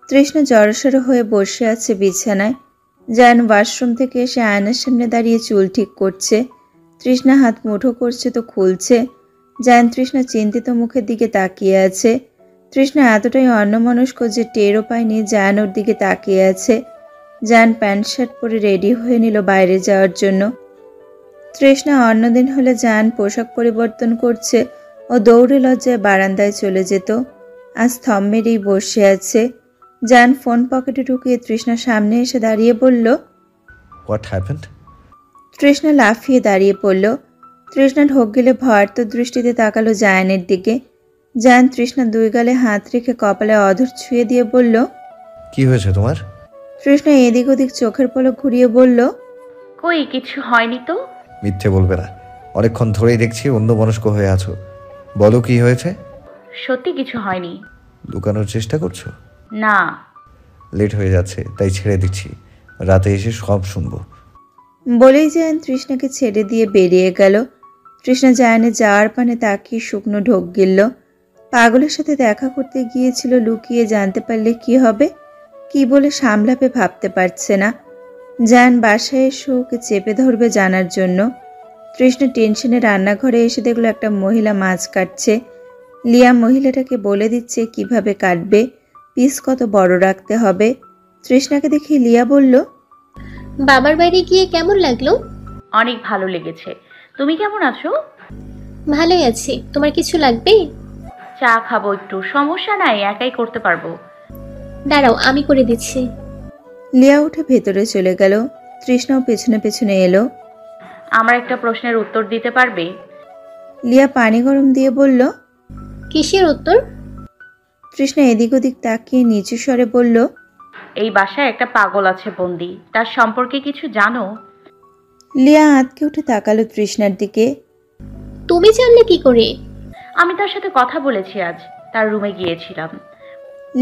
তৃষ্ণা জড়সড় হয়ে বসে আছে বিছানায়। জায়ান ওয়াশরুম থেকে এসে আয়নার সামনে দাঁড়িয়ে চুল ঠিক করছে। তৃষ্ণা হাত মুঠো করছে তো খুলছে। জায়ান তৃষ্ণা চিন্তিত মুখের দিকে তাকিয়ে আছে। তৃষ্ণা এতটাই অন্যমনস্ক যে টেরও পায়নি জায়ান ওর দিকে তাকিয়ে আছে। জায়ান প্যান্ট শার্ট পরে রেডি হয়ে নিল বাইরে যাওয়ার জন্য। তৃষ্ণা অন্যদিন হলে জায়ান পোশাক পরিবর্তন করছে ও দৌড়ে লজ্জায় বারান্দায় চলে যেত। আজ থম মেরেই বসে আছে। জায়ান ফোন পকেটে ঢুকিয়ে তৃষ্ণার সামনে এসে দাঁড়িয়ে বলল, হোয়াট হ্যাপেন্ড? তৃষ্ণা লাফিয়ে দাঁড়িয়ে পড়ল। তৃষ্ণা ঢোক গেলে ভয়ার্ত দৃষ্টিতে তাকালো জায়ানের দিকে। জায়ান তৃষ্ণা দুই গালে হাত রেখে কপালে অধর ছুঁয়ে দিয়ে বলল, কি হয়েছে তোমার? তৃষ্ণা এদিক ওদিক চোখের পলক ঘুরিয়ে বলল, কই কিছু হয়নি তো। মিথ্যে বলবে না, অনেকক্ষণ ধরেই দেখছি অন্যমনস্ক হয়ে আছো। বলো কি হয়েছে? সত্যি কিছু হয়নি। লুকানোর চেষ্টা করছো? না। লেট হয়ে যাচ্ছে তাই ছেড়ে দিচ্ছি, রাতে এসে সব শুনবো। বলেই জায়ান তৃষ্ণাকে ছেড়ে দিয়ে বেরিয়ে গেল। তৃষ্ণা জায়ানের যাওয়ার পানে তাকিয়ে শুকনো ঢোক গিলল। পাগলের সাথে দেখা করতে গিয়েছিল, লুকিয়ে জানতে পারলে কি হবে, কি বলে সামলাবে ভাবতে পারছে না। জায়ান বাসায় এসে ওকে চেপে ধরবে জানার জন্য। তৃষ্ণা টেনশনে রান্নাঘরে এসে দেখলো একটা মহিলা মাছ কাটছে। লিয়া মহিলাটাকে বলে দিচ্ছে কিভাবে কাটবে, পিস কত বড় রাখতে হবে। তৃষ্ণাকে দেখে লিয়া বলল, বাবার বাড়ি গিয়ে কেমন লাগলো? অনেক ভালো লেগেছে। তুমি কেমন আছো? ভালোই আছি। তোমার কিছু লাগবে? চা খাবো একটু। সমস্যা নাই, একাই করতে পারবো। দাঁড়াও, আমি করে দিচ্ছি। লিয়া উঠে ভেতরে চলে গেল। তৃষ্ণাও পেছনে পেছনে এলো। আমার একটা প্রশ্নের উত্তর দিতে পারবে? লিয়া পানি গরম দিয়ে বলল। কিসের উত্তর? তৃষ্ণা এদিক ওদিক তাকিয়ে নিচু স্বরে বলল, এই বাসায় একটা পাগল আছে বন্দি, তার সম্পর্কে কিছু জানো? লিয়া আঁতকে উঠে তাকালো তৃষ্ণার দিকে। তুমি জানলে কি করে? আমি তার সাথে কথা বলেছি আজ, তার রুমে গিয়েছিলাম।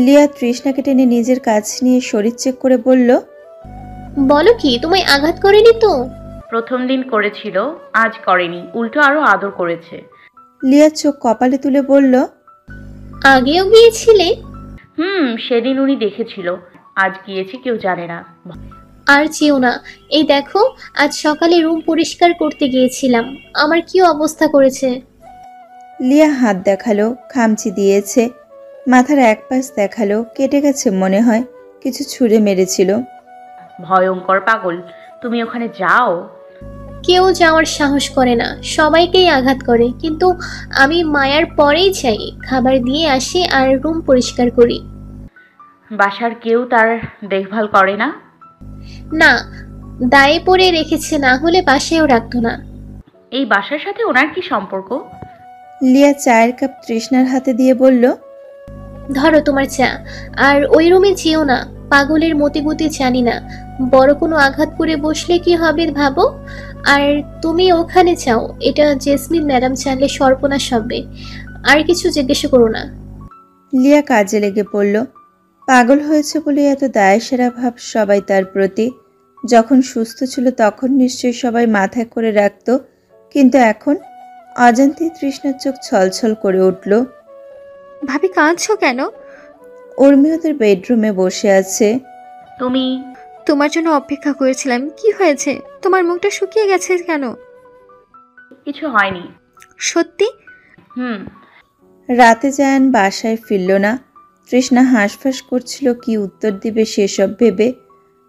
লিয়া তৃষ্ণাকে টেনে নিজের কাছ নিয়ে শরীর চেক করে বলল, বলো কি, তোমায় আঘাত করেনি তো? প্রথম দিন করেছিল, আজ করেনি, উল্টো আরো আদর করেছে। লিয়া চোখ কপালে তুলে বলল, আগেও গিয়েছিলে? সেদিন উনি দেখেছিল, আজ গিয়েছি কেউ জানে না। আর চেও না। এই দেখো, আজ সকালে রুম পরিষ্কার করতে গিয়েছিলাম, আমার কি অবস্থা করেছে। লিয়া হাত দেখালো, খামচি দিয়েছে। মাথার এক পাশ দেখালো, কেটে গেছে মনে হয়, কিছু ছুঁড়ে মেরেছিল। ভয়ঙ্কর পাগল। তুমি ওখানে যাও? কেউ যাওয়ার সাহস করে না, সবাইকেই আঘাত করে, কিন্তু আমি মায়ার পরেই চাই, খাবার দিয়ে আসি আর রুম পরিষ্কার করি। বাসার কেউ তার দেখভাল করে না? না, দায়ে পড়ে রেখেছে, না হলে বাসায়ও রাখতো না। এই বাসার সাথে ওনার কি সম্পর্ক? লিয়া চায়ের কাপ তৃষ্ণার হাতে দিয়ে বলল, ধরো তোমার চা। আর ওই রুমে যেও না, পাগলের মতিগতি জানি না, বড় কোনো আঘাত করে বসলে কি হবে ভাবো। আর তুমি ওখানে চাও, এটা জেসমিন ম্যাডাম জানলে সর্বনাশ হবে। আর কিছু জিজ্ঞেস করো না। লিয়া কাজে লেগে পড়ল। পাগল হয়েছে বলে এত দায়সারা ভাব সবাই তার প্রতি। যখন সুস্থ ছিল তখন নিশ্চয়ই সবাই মাথায় করে রাখত, কিন্তু এখন অজান্তেই তৃষ্ণার চোখ ছলছল করে উঠল। ভাবি কাঁদছো কেন? উর্মি ওদের বেডরুমে বসে আছে। তুমি? তোমার জন্য অপেক্ষা করেছিলাম। কি হয়েছে? তোমার মুখটা শুকিয়ে গেছে কেন? কিছু হয়নি। সত্যি? রাতে জায়ান বাসায় ফিরল না। তৃষ্ণা হাঁসফাঁস করছিল কি উত্তর দিবে সেসব ভেবে।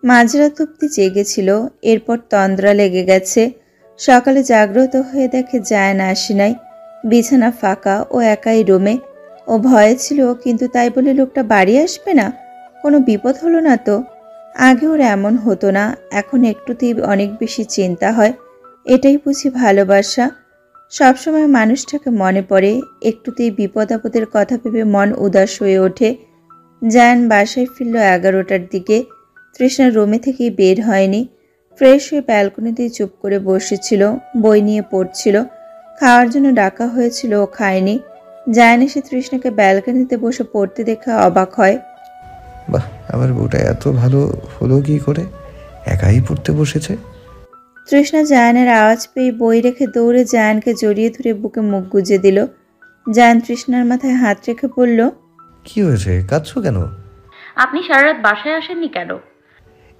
মাঝরাত অব্দি জেগেছিল, এরপর তন্দ্রা লেগে গেছে। সকালে জাগ্রত হয়ে দেখে জায়ান আসে নাই, বিছানা ফাঁকা ও একাই রুমে। ও ভয়ে ছিল, কিন্তু তাই বলে লোকটা বাড়ি আসবে না? কোনো বিপদ হলো না তো? আগে ওর এমন হতো না, এখন একটুতেই অনেক বেশি চিন্তা হয়। এটাই বুঝি ভালোবাসা। সবসময় মানুষটাকে মনে পড়ে, একটুতেই বিপদ আপদের কথা ভেবে মন উদাস হয়ে ওঠে। জায়ান বাসায় ফিরল 11টার দিকে। তৃষ্ণা রুমে থেকেই বের হয়নি। ফ্রেশ হয়ে ব্যালকনিতেই চুপ করে বসেছিল, বই নিয়ে পড়ছিল। খাওয়ার জন্য ডাকা হয়েছিল, ও খায়নি। জায়ান এসে তৃষ্ণাকে ব্যালকনিতে বসে পড়তে দেখে অবাক হয়। বাহ, আমার বউটা এত ভালো হলো কি করে, একাই পড়তে বসেছে। তৃষ্ণা জায়ানের আওয়াজ পেয়ে বই রেখে দৌড়ে জায়ানকে জড়িয়ে ধরে বুকে মুখ গুজে দিল। জায়ান তৃষ্ণার মাথায় হাত রেখে বলল, কি হয়েছে, কাঁদছো কেন? আপনি সারা রাত বাসায় আসেননি কেন?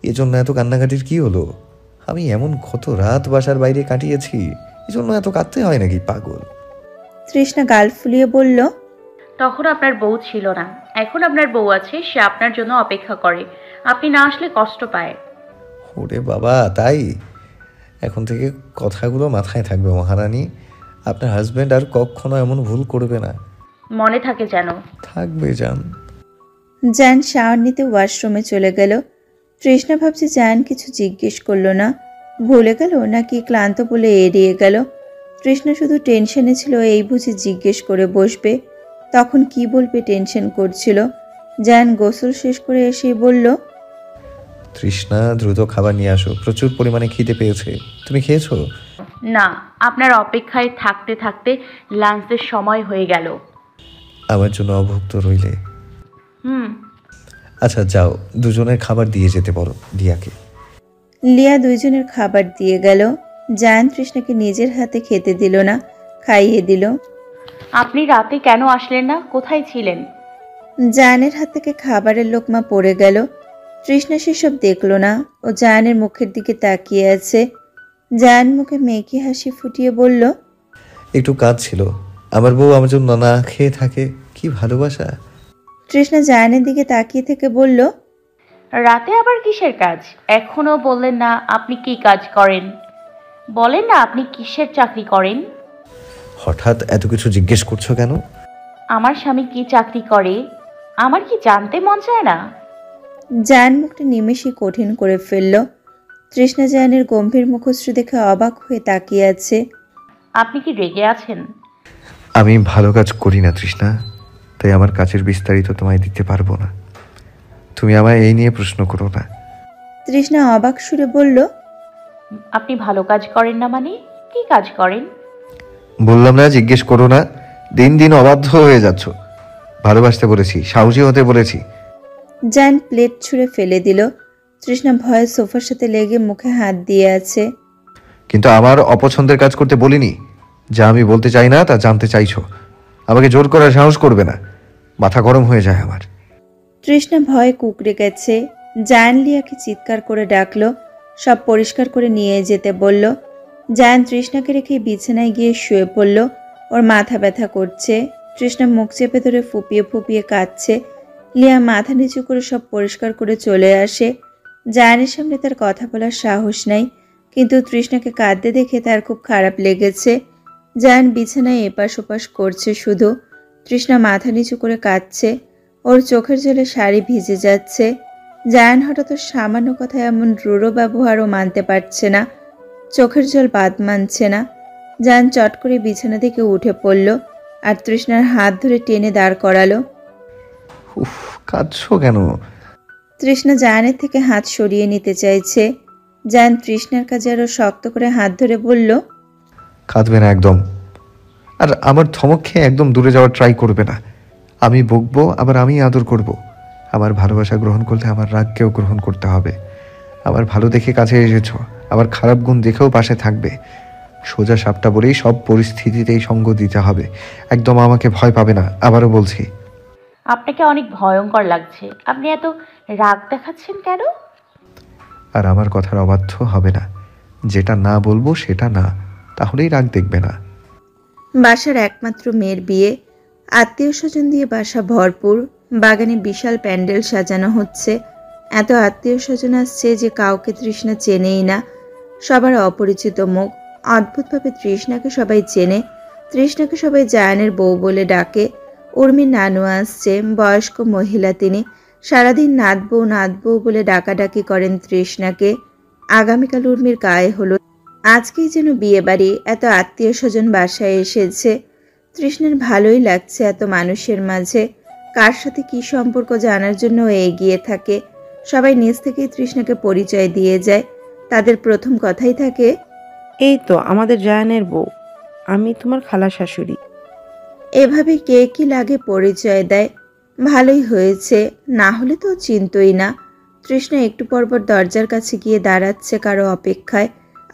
এজন্য এত কান্নাকাটির কি হলো? আমি এমন কত রাত বাসার বাইরে কাটিয়েছি, এজন্য এত কাঁদতে হয় নাকি পাগল? তৃষ্ণা গাল ফুলিয়ে বলল, তখন আপনার বউ ছিল না, এখন আপনার বউ আছে, সে আপনার জন্য অপেক্ষা করে। আপনি না আসলে কষ্ট পায়। ওরে বাবা, তাই? এখন থেকে কথাগুলো মাথায় থাকবে মহারানী। আপনার হাজব্যান্ড আর কখনো এমন ভুল করবে না। মনে থাকে যেন। থাকবে জান। জায়ান শাওয়ার নিতে ওয়াশরুমে চলে গেল। তৃষ্ণা ভাবছে জায়ান কিছু জিজ্ঞেস করলো না, ভুলে গেল নাকি ক্লান্ত বলে এড়িয়ে গেল। তৃষ্ণা শুধু টেনশনে ছিল, এই বুঝে জিজ্ঞেস করে বসবে, তখন কি বলবে টেনশন করছিল। জায়ান গোসল শেষ করে এসেই বলল, তৃষ্ণা, দ্রুত খাবার নিয়ে আসো, প্রচুর পরিমাণে খিদে পেয়েছে। তুমি খেয়েছো? না, আপনার অপেক্ষায় থাকতে থাকতে লাঞ্চের সময় হয়ে গেল। আমার জন্য অভুক্ত রইলে। হুম। আচ্ছা যাও, দুজনের খাবার দিয়ে যেতে বলো দিয়াকে। লিয়া দুইজনের খাবার দিয়ে গেল। জায়ান তৃষ্ণাকে নিজের হাতে খেতে দিল না, খাইয়ে দিল। আপনি রাতে কেন আসলেন না? কোথায় ছিলেন? জায়ানের হাত থেকে খাবারের লোকমা পড়ে গেল। তৃষ্ণা সেসব দেখলো না, ও জায়ানের মুখের দিকে তাকিয়ে আছে। জায়ান মুখে মেকি হাসি ফুটিয়ে বলল, একটু কাজ ছিল। আমার বউ আমার জন্য না খেয়ে থাকে, কি ভালোবাসা। তৃষ্ণা জায়ানের দিকে তাকিয়ে থেকে বলল, রাতে আবার কিসের কাজ? এখনো বললেন না আপনি কি কাজ করেন। বলেন না আপনি কিসের চাকরি করেন। হঠাৎ এত কিছু জিজ্ঞেস করছো কেন? আমার স্বামী কি চাকরি করে আমার কি জানতে মন চায় না? জায়ান মুখটা নিমেষে কঠিন করে ফেলল। তৃষ্ণা জায়ানের গম্ভীর মুখশ্রী দেখে অবাক হয়ে তাকিয়ে আছে। আপনি কি রেগে আছেন? আমি ভালো কাজ করি না তৃষ্ণা, তাই আমার কাজের বিস্তারিত তোমায় দিতে পারবো না। তুমি আমায় এই নিয়ে প্রশ্ন করো না। তৃষ্ণা অবাক সুরে বলল, আপনি ভালো কাজ করেন না মানে কি কাজ করেন? বললাম না জিজ্ঞেস করো না। দিন দিন অবাধ্য হয়ে যাচ্ছ। ভালোবাসতে বলেছি, সাহসী হতে বলেছি। জায়ান প্লেট ছুঁড়ে ফেলে দিল। তৃষ্ণা ভয়ে সোফার সাথে লেগে মুখে হাত দিয়ে আছে। কিন্তু আমার অপছন্দের কাজ করতে বলিনি। যা আমি বলতে চাই না তা জানতে চাইছো। আমাকে জোর করার সাহস করবে না, মাথা গরম হয়ে যায় আমার। তৃষ্ণা ভয়ে কুঁকড়ে গেছে। জায়ান লিয়াকে চিৎকার করে ডাকলো, সব পরিষ্কার করে নিয়ে যেতে বলল। জায়ান তৃষ্ণাকে রেখে বিছানায় গিয়ে শুয়ে পড়ল। ওর মাথা ব্যথা করছে। তৃষ্ণা মুখ চেপে ধরে ফুপিয়ে ফুপিয়ে কাঁদছে। লিয়া মাথা নিচু করে সব পরিষ্কার করে চলে আসে। জায়ানের সামনে তার কথা বলার সাহস নাই, কিন্তু তৃষ্ণাকে কাঁদতে দেখে তার খুব খারাপ লেগেছে। জায়ান বিছানায় এপাশ ওপাশ করছে শুধু। তৃষ্ণা মাথা নিচু করে কাঁদছে, ওর চোখের জলে শাড়ি ভিজে যাচ্ছে। জায়ান হঠাৎ ওর সামান্য কথায় এমন রূঢ় ব্যবহারও মানতে পারছে না, চোখের জল বাদ মানছে না। জায়ান চট করে বিছানা থেকে উঠে পড়ল আর তৃষ্ণার হাত ধরে টেনে দাঁড় করালো। উফ, কাঁদছো কেন? তৃষ্ণা জায়ানের থেকে হাত সরিয়ে নিতে চাইছে। জায়ান তৃষ্ণার কাছে আরো শক্ত করে হাত ধরে বলল, কাঁদবে না একদম। আর আমার ধমক খেয়ে একদম দূরে যাওয়ার ট্রাই করবে না। আমি বকবো, আবার আমি আদর করব। আমার ভালোবাসা গ্রহণ করলে আমার রাগকেও গ্রহণ করতে হবে। আমার ভালো দেখে কাছে এসেছো, আবার খারাপ গুণ দেখেও পাশে থাকবে। সোজা সাপটা বলেই সব পরিস্থিতিতেই সঙ্গ দিতে হবে। একদম আমাকে ভয় পাবে না, আবারও বলছি। আপনাকে অনেক ভয়ঙ্কর লাগছে। আপনি এত রাগ দেখাচ্ছেন কেন? আর আমার কথার অবাধ্য হবে না। যেটা না বলবো সেটা না, তাহলেই রাগ দেখবে না। বাসার একমাত্র মেয়ের বিয়ে, আত্মীয় স্বজন দিয়ে বাসা ভরপুর। বাগানে বিশাল প্যান্ডেল সাজানো হচ্ছে। এত আত্মীয় স্বজন আসছে যে কাউকে তৃষ্ণা চেনেই না, সবার অপরিচিত মুখ। অদ্ভুতভাবে তৃষ্ণাকে সবাই চেনে। তৃষ্ণাকে সবাই জায়ানের বউ বলে ডাকে। উর্মির নানু আসছে, বয়স্ক মহিলা তিনি। সারাদিন নাতবউ নাতবউ বলে ডাকাডাকি করেন তৃষ্ণাকে। আগামীকাল উর্মির গায়ে হলো। আজকেই যেন বিয়ে বাড়ি, এত আত্মীয় স্বজন বাসায় এসেছে। তৃষ্ণার ভালোই লাগছে এত মানুষের মাঝে। কার সাথে কি সম্পর্ক জানার জন্য ও এগিয়ে থাকে। সবাই নিজ থেকেই তৃষ্ণাকে পরিচয় দিয়ে যায়। তাদের প্রথম কথাই থাকে, এই তো আমাদের জায়ানের বউ, আমি তোমার খালা শাশুড়ি। এভাবে কে কি লাগে পরিচয় দেয়। ভালোই হয়েছে, না হলে তো চিনতই না। তৃষ্ণা একটু পরপর দরজার কাছে গিয়ে দাঁড়াচ্ছে কারো অপেক্ষায়।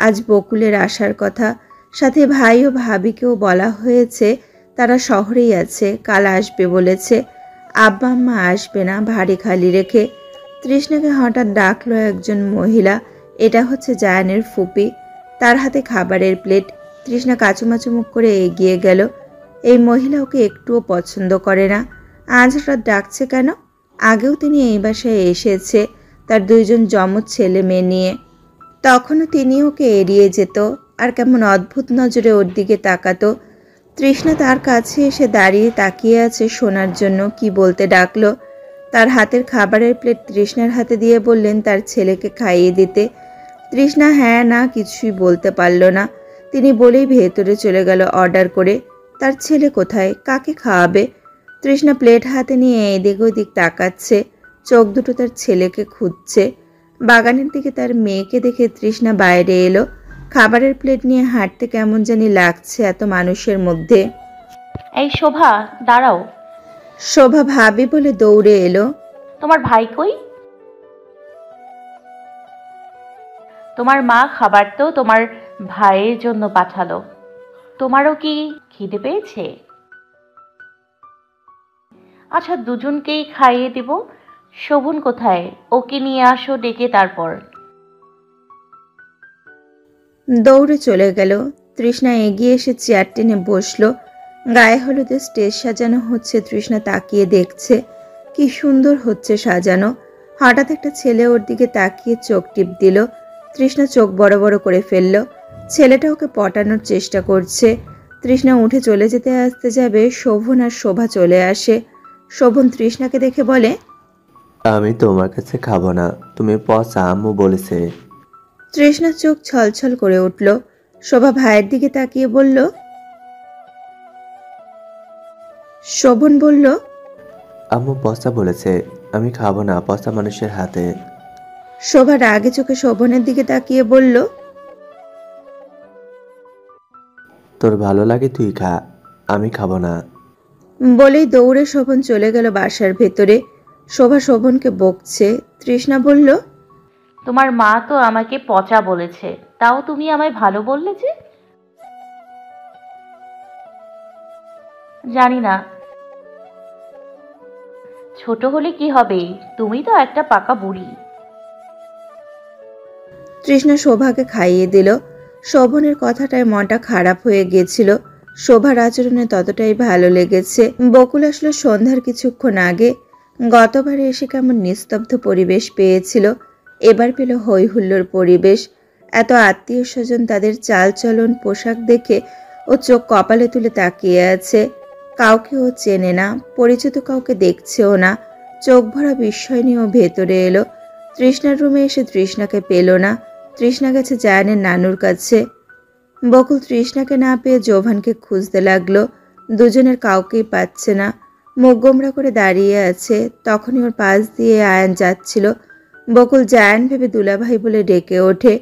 আজ বকুলের আসার কথা, সাথে ভাই ও ভাবিকেও বলা হয়েছে তারা শহরেই আছে, কাল আসবে বলেছে। আব্বা আম্মা আসবে না ভারী খালি রেখে। তৃষ্ণাকে হঠাৎ ডাকলো একজন মহিলা। এটা হচ্ছে জায়ানের ফুপি। তার হাতে খাবারের প্লেট। তৃষ্ণা কাচুমাচু মুখ করে এগিয়ে গেল। এই মহিলা ওকে একটুও পছন্দ করে না। আজ হঠাৎ ডাকছে কেন? আগেও তিনি এই বাসায় এসেছে তার 2 জন যমজ ছেলে মেয়ে নিয়ে। তখনও তিনি ওকে এড়িয়ে যেত আর কেমন অদ্ভুত নজরে ওর দিকে তাকাতো। তৃষ্ণা তার কাছে এসে দাঁড়িয়ে তাকিয়ে আছে শোনার জন্য কি বলতে ডাকলো। তার হাতের খাবারের প্লেট তৃষ্ণার হাতে দিয়ে বললেন তার ছেলেকে খাইয়ে দিতে। তৃষ্ণা হ্যাঁ না কিছুই বলতে পারল না। তিনি বলেই ভেতরে চলে গেল অর্ডার করে। তার ছেলে কোথায়? কাকে খাওয়াবে? তৃষ্ণা প্লেট হাতে নিয়ে এদিক ওদিক তাকাচ্ছে। চোখ দুটো তার ছেলেকে খুঁজছে। বাগানের দিকে তার মেয়েকে দেখে তৃষ্ণা বাইরে এলো। খাবারের প্লেট নিয়ে হাঁটতে কেমন জানি লাগছে এত মানুষের মধ্যে। এই শোভা, দাঁড়াও। শোভা ভাবি বলে দৌড়ে এলো। তোমার ভাই কই? তোমার মা খাবার তো তোমার ভাইয়ের জন্য পাঠালো। তোমারও কি খিদে পেয়েছে? আচ্ছা, দুজনকেই খাইয়ে দিব। শোভন কোথায়? ওকে নিয়ে আসো ডেকে। তারপর দৌড়ে চলে গেল। তৃষ্ণা এগিয়ে এসে চেয়ার টেনে বসলো। গায়ে হলুদে স্টেজ সাজানো হচ্ছে। তৃষ্ণা তাকিয়ে দেখছে কি সুন্দর হচ্ছে সাজানো। হঠাৎ একটা ছেলে ওর দিকে তাকিয়ে চোখ টিপ দিল। তৃষ্ণা চোখ বড় বড় করে ফেলল। ছেলেটা ওকে পটানোর চেষ্টা করছে। তৃষ্ণা উঠে চলে যেতে আসতে যাবে, শোভন আর শোভা চলে আসে। শোভন তৃষ্ণাকে দেখে বলে, আমি তোমার কাছে খাবো না, তুমি পচা, আম্মু বলেছে। তৃষ্ণার চোখ ছলছল করে উঠল। শোভা ভাইয়ের দিকে তাকিয়ে বলল। শোভন বলল, আম্মু পচা বলেছে, আমি খাবো না পচা মানুষের হাতে। শোভা রাগে চোখে শোভনের দিকে তাকিয়ে বলল, তোর ভালো লাগে তুই খা, আমি খাবো না। বলেই দৌড়ে শোভন চলে গেল বাসার ভেতরে। শোভা শোভনকে বকছে। তৃষ্ণা বলল, তোমার মা তো আমাকে পচা বলেছে, তাও তুমি আমায় ভালো বললে যে? জানি না, ছোট হলে কি হবে, তুমি তো একটা পাকা বুড়ি। তৃষ্ণা শোভাকে খাইয়ে দিল। শোভনের কথাটায় মনটা খারাপ হয়ে গেছিল। শোভার আচরণে ততটাই ভালো লেগেছে। বকুল আসলো সন্ধ্যার কিছুক্ষণ আগে। গতবারে এসে কেমন নিস্তব্ধ পরিবেশ পেয়েছিল, এবার পেল হই হুল্লোড় পরিবেশ। এত আত্মীয় স্বজন, তাদের চালচলন পোশাক দেখে ও চোখ কপালে তুলে তাকিয়ে আছে। কাউকে ও চেনে না, পরিচিত কাউকে দেখছেও না। চোখ ভরা বিস্ময় নিয়ে ও ভেতরে এলো। তৃষ্ণার রুমে এসে তৃষ্ণাকে পেল না। তৃষ্ণা গেছে জায়ানের নানুর কাছে। বকুল তৃষ্ণাকে না পেয়ে জোভানকে খুঁজতে লাগলো। দুজনের কাউকেই পাচ্ছে না। মুখ গোমরা করে দাঁড়িয়ে আছে। তখনই ওর পাশ দিয়ে আয়ান যাচ্ছিল। বকুল জায়ান ভেবে দুলাভাই বলে ডেকে ওঠে।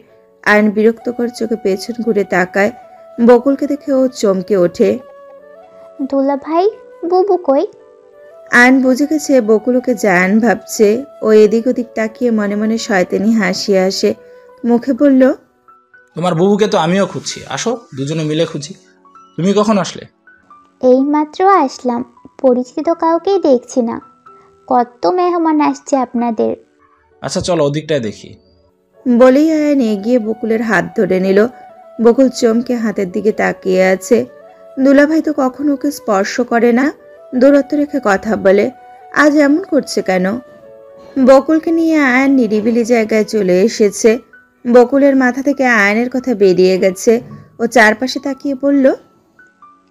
আয়ান বিরক্তকর চোখে পেছন ঘুরে তাকায়। বকুলকে দেখে ও চমকে ওঠে। দুলা ভাই, বুবু কই? আয়ান বুঝে গেছে বকুল ওকে জায়ান ভাবছে। ও এদিক ওদিক তাকিয়ে মনে মনে শয়তানি হাসি আসে। মুখে বলল, তোমার বুবুকে তো আমিও খুঁজছি, আসো দুজনে মিলে খুঁজি। তুমি কখন আসলে? এই মাত্র আসলাম, পরিচিত কাউকেই দেখছি না। কত মেহমান আসছে আপনাদের। আচ্ছা চলো ওদিকটায় দেখি। বলেই আয়ান এগিয়ে বকুলের হাত ধরে নিল। বকুল চমকে হাতের দিকে তাকিয়ে আছে। দুলাভাই তো কখনো ওকে স্পর্শ করে না, দূরত্ব রেখে কথা বলে। আজ এমন করছে কেন? বকুলকে নিয়ে আয়ান নিরিবিলি জায়গায় চলে এসেছে। বকুলের মাথা থেকে আয়ানের কথা বেরিয়ে গেছে। ও চারপাশে তাকিয়ে বলল,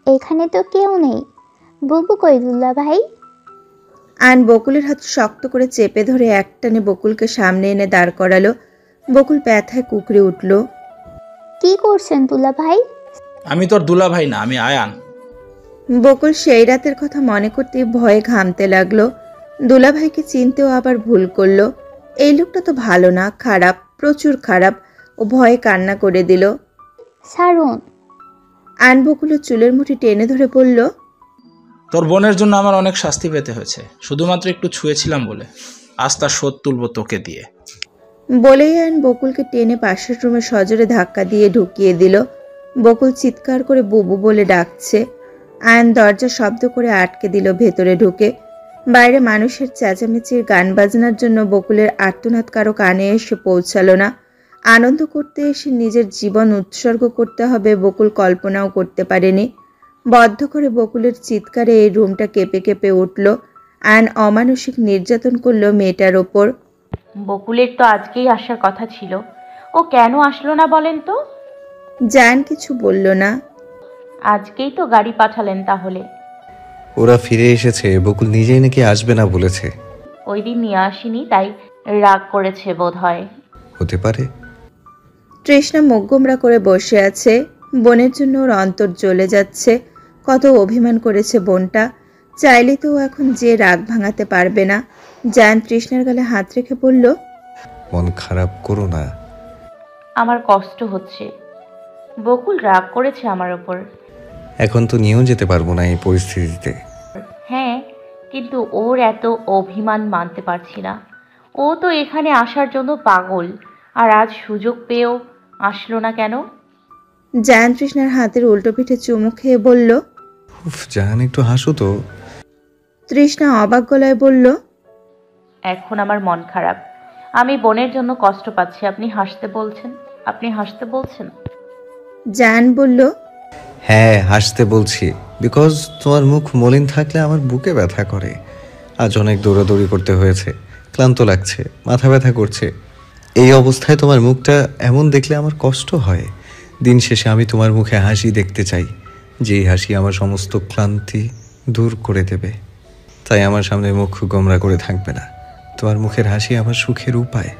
এখানে তো কেউ নেই। বুবু কই দুলা ভাই? আয়ান বকুলের হাত শক্ত করে চেপে ধরে একটানে বকুলকে সামনে এনে দাঁড় করালো। বকুল ব্যথায় কুকড়ে উঠল। কি করছেন দুলা ভাই? আমি তোর দুলা ভাই না, আমি আয়ান। বকুল সেই রাতের কথা মনে করতে ভয়ে ঘামতে লাগলো। দুলাভাইকে চিনতেও আবার ভুল করলো। এই লোকটা তো ভালো না, খারাপ, প্রচুর খারাপ। ও ভয়ে কান্না করে দিল। সারুন। আয়ান বকুলের চুলের মুঠি টেনে ধরে বলল, তোর বোনের জন্য আমার অনেক শাস্তি পেতে হয়েছে, শুধুমাত্র একটু ছুঁয়েছিলাম বলে। আজ তার শোধ তুলবো তোকে দিয়ে। বলেই আয়ান বকুলকে টেনে পাশের রুমে সজোরে ধাক্কা দিয়ে ঢুকিয়ে দিল। বকুল চিৎকার করে বুবু বলে ডাকছে। আয়ান দরজা শব্দ করে আটকে দিল ভেতরে ঢুকে। বাইরে মানুষের চেঁচামেচির গান বাজনার জন্য বকুলের আর্তনাদ কারো কানে এসে পৌঁছালো না। আনন্দ করতে এসে নিজের জীবন উৎসর্গ করতে হবে বকুল কল্পনাও করতে পারেনি। বদ্ধ করে বকুলের চিৎকারে এই রুমটা কেঁপে কেঁপে উঠল। আয়ন অমানসিক নির্যাতন করলো মেয়েটার ওপর। বকুলের তো আজকেই আসার কথা ছিল, ও কেন আসলো না বলেন তো? জায়ান কিছু বলল না। আজকেই তো গাড়ি পাঠালেন তাহলে। ওরা ফিরে এসেছে, বকুল নিজেই নাকি আসবে না বলেছে। ওই দিন নিয়ে আসিনি তাই রাগ করেছে বোধ হয়। হতে পারে। তৃষ্ণা মুখ গোমড়া করে বসে আছে। বোনের জন্য ওর অন্তর জ্বলে যাচ্ছে। কত অভিমান করেছে বোনটা। চাইলে তো ও এখন যে রাগ ভাঙাতে পারবে না। জায়ান তৃষ্ণার গালে হাত রেখে বলল, মন খারাপ করো না। আমার কষ্ট হচ্ছে। বকুল রাগ করেছে আমার ওপর। এখন তো নিয়েও যেতে পারবো না এই পরিস্থিতিতে। হ্যাঁ, কিন্তু ওর এত অভিমান মানতে পারছি না। ও তো এখানে আসার জন্য পাগল, আর আজ সুযোগ পেয়েও আসলো না কেন? জায়ান তৃষ্ণার হাতের উল্টো পিঠে চুমু খেয়ে বলল, উফ, জান একটু হাসো তো। তৃষ্ণা অবাক গলায় বলল, এখন আমার মন খারাপ। আমি বোনের জন্য কষ্ট পাচ্ছি। আপনি হাসতে বলছেন? জায়ান বলল, হ্যাঁ, হাসতে বলছি, বিকজ তোমার মুখ মলিন থাকলে আমার বুকে ব্যথা করে। আজ অনেক দৌড়াদৌড়ি করতে হয়েছে, ক্লান্ত লাগছে, মাথা ব্যথা করছে। এই অবস্থায় তোমার মুখটা এমন দেখলে আমার কষ্ট হয়। দিন শেষে আমি তোমার মুখে হাসি দেখতে চাই, যেই হাসি আমার সমস্ত ক্লান্তি দূর করে দেবে। তাই আমার সামনে মুখ গোমরা করে থাকবে না। তোমার মুখের হাসি আমার সুখের উপায়।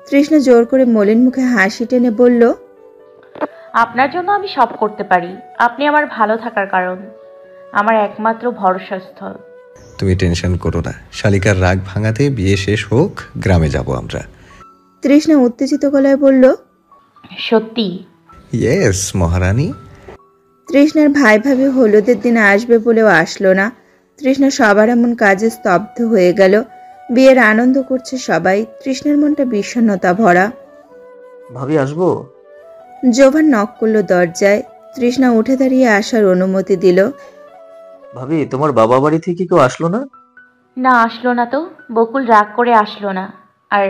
তৃষ্ণা জোর করে মলিন মুখে হাসি টেনে বলল, আপনার জন্য আমি সব করতে পারি। আপনি আমার ভালো থাকার কারণ, আমার একমাত্র ভরসাস্থল। তুমি টেনশন করো না, শালিকার রাগ ভাঙাতে বিয়ে শেষ হোক, গ্রামে যাব আমরা। তৃষ্ণা উত্তেজিত গলায় বলল, সত্যি? ইয়েস মহারানী। তৃষ্ণার ভাই ভাবি হলুদের দিন আসবে বলেও আসলো না। তৃষ্ণা সবার এমন কাজে স্তব্ধ হয়ে গেল। বিয়ের আনন্দ করছে সবাই, তৃষ্ণার মনটা বিষণ্ণতা ভরা। ভাবি আসবো? জোভান নক করলো দরজায়। তৃষ্ণা উঠে দাঁড়িয়ে আসার অনুমতি দিল। ভাবি, তোমার বাবা বাড়ি থেকে কেউ আসলো না? না, আসলো না তো। বকুল রাগ করে আসলো না, আর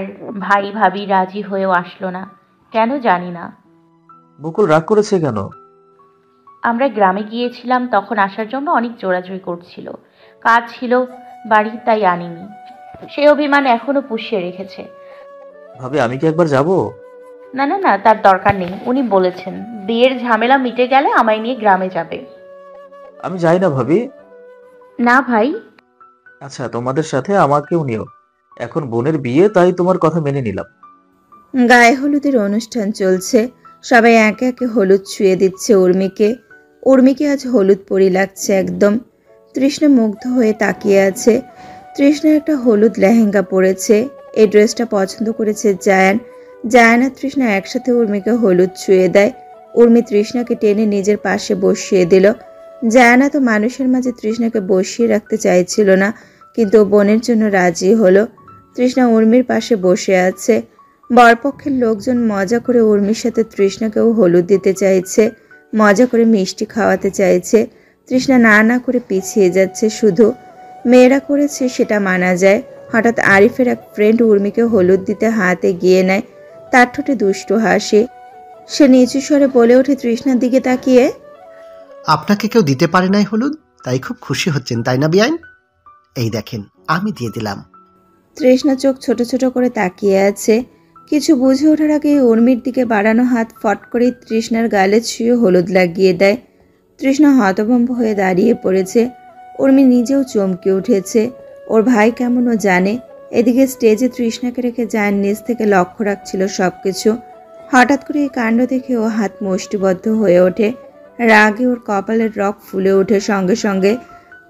ভাই ভাবি রাজি হয়েও আসলো না। কেন জানি না। বকুল রাগ করেছে কেন? আমরা গ্রামে গিয়েছিলাম, তখন আসার জন্য অনেক জোরাজুরি করছিল। কাজ ছিল বাড়ি, তাই আনিনি। সে অভিমান এখনো পুষিয়ে রেখেছে। ভাবি, আমি কি একবার যাব? না না না, তার দরকার নেই। উনি বলেছেন বিয়ের ঝামেলা মিটে গেলে আমায় নিয়ে গ্রামে যাবে। আমি যাই না ভাবি। না ভাই। আচ্ছা, তোমাদের সাথে আমাকেও নিও। এখন বোনের বিয়ে, তাই তোমার কথা মেনে নিলাম। গায়ে হলুদের অনুষ্ঠান চলছে। সবাই একে একে হলুদ ছুঁয়ে দিচ্ছে উর্মিকে। উর্মিকে আজ হলুদ পরি লাগছে একদম। তৃষ্ণা মুগ্ধ হয়ে তাকিয়ে আছে। তৃষ্ণা একটা হলুদ লেহেঙ্গা পরেছে। এই ড্রেসটা পছন্দ করেছে জায়ান। জায়ান আর তৃষ্ণা একসাথে উর্মিকে হলুদ ছুঁয়ে দেয়। উর্মি তৃষ্ণাকে টেনে নিজের পাশে বসিয়ে দিল। জায়ানা তো মানুষের মাঝে তৃষ্ণাকে বসিয়ে রাখতে চাইছিল না, কিন্তু বোনের জন্য রাজি হলো। তৃষ্ণা উর্মির পাশে বসে আছে। বরপক্ষের লোকজন মজা করে উর্মির সাথে তৃষ্ণাকেও হলুদ দিতে চাইছে, মজা করে মিষ্টি খাওয়াতে চাইছে। তৃষ্ণা না না করে পিছিয়ে যাচ্ছে। শুধু মেয়েরা করেছে সেটা মানা যায়। হঠাৎ আরিফের এক ফ্রেন্ড উর্মিকে হলুদ দিতে হাত এগিয়ে নেয়। তার ঠোঁটে দুষ্টু হাসি। সে নিচু স্বরে বলে ওঠে তৃষ্ণার দিকে তাকিয়ে, আপনাকে কেউ দিতে পারে নাই হলুদ, তাই খুব খুশি হচ্ছেন তাই না বিয়াইন? এই দেখেন, আমি দিয়ে দিলাম। তৃষ্ণা চোখ ছোট ছোট করে তাকিয়ে আছে। কিছু বুঝে ওঠার আগে উর্মির দিকে বাড়ানো হাত ফট করে তৃষ্ণার গালে ছুঁয়ে হলুদ লাগিয়ে দেয়। তৃষ্ণা হতভম্ব হয়ে দাঁড়িয়ে পড়েছে। উর্মি নিজেও চমকে উঠেছে। ওর ভাই কেমনও জানে। এদিকে স্টেজে তৃষ্ণাকে রেখে জায়ান নিজ থেকে লক্ষ্য রাখছিল সবকিছু। হঠাৎ করে এই কাণ্ড দেখে ও হাত মুষ্টিবদ্ধ হয়ে ওঠে। রাগে ওর কপালের রগ ফুলে ওঠে সঙ্গে সঙ্গে।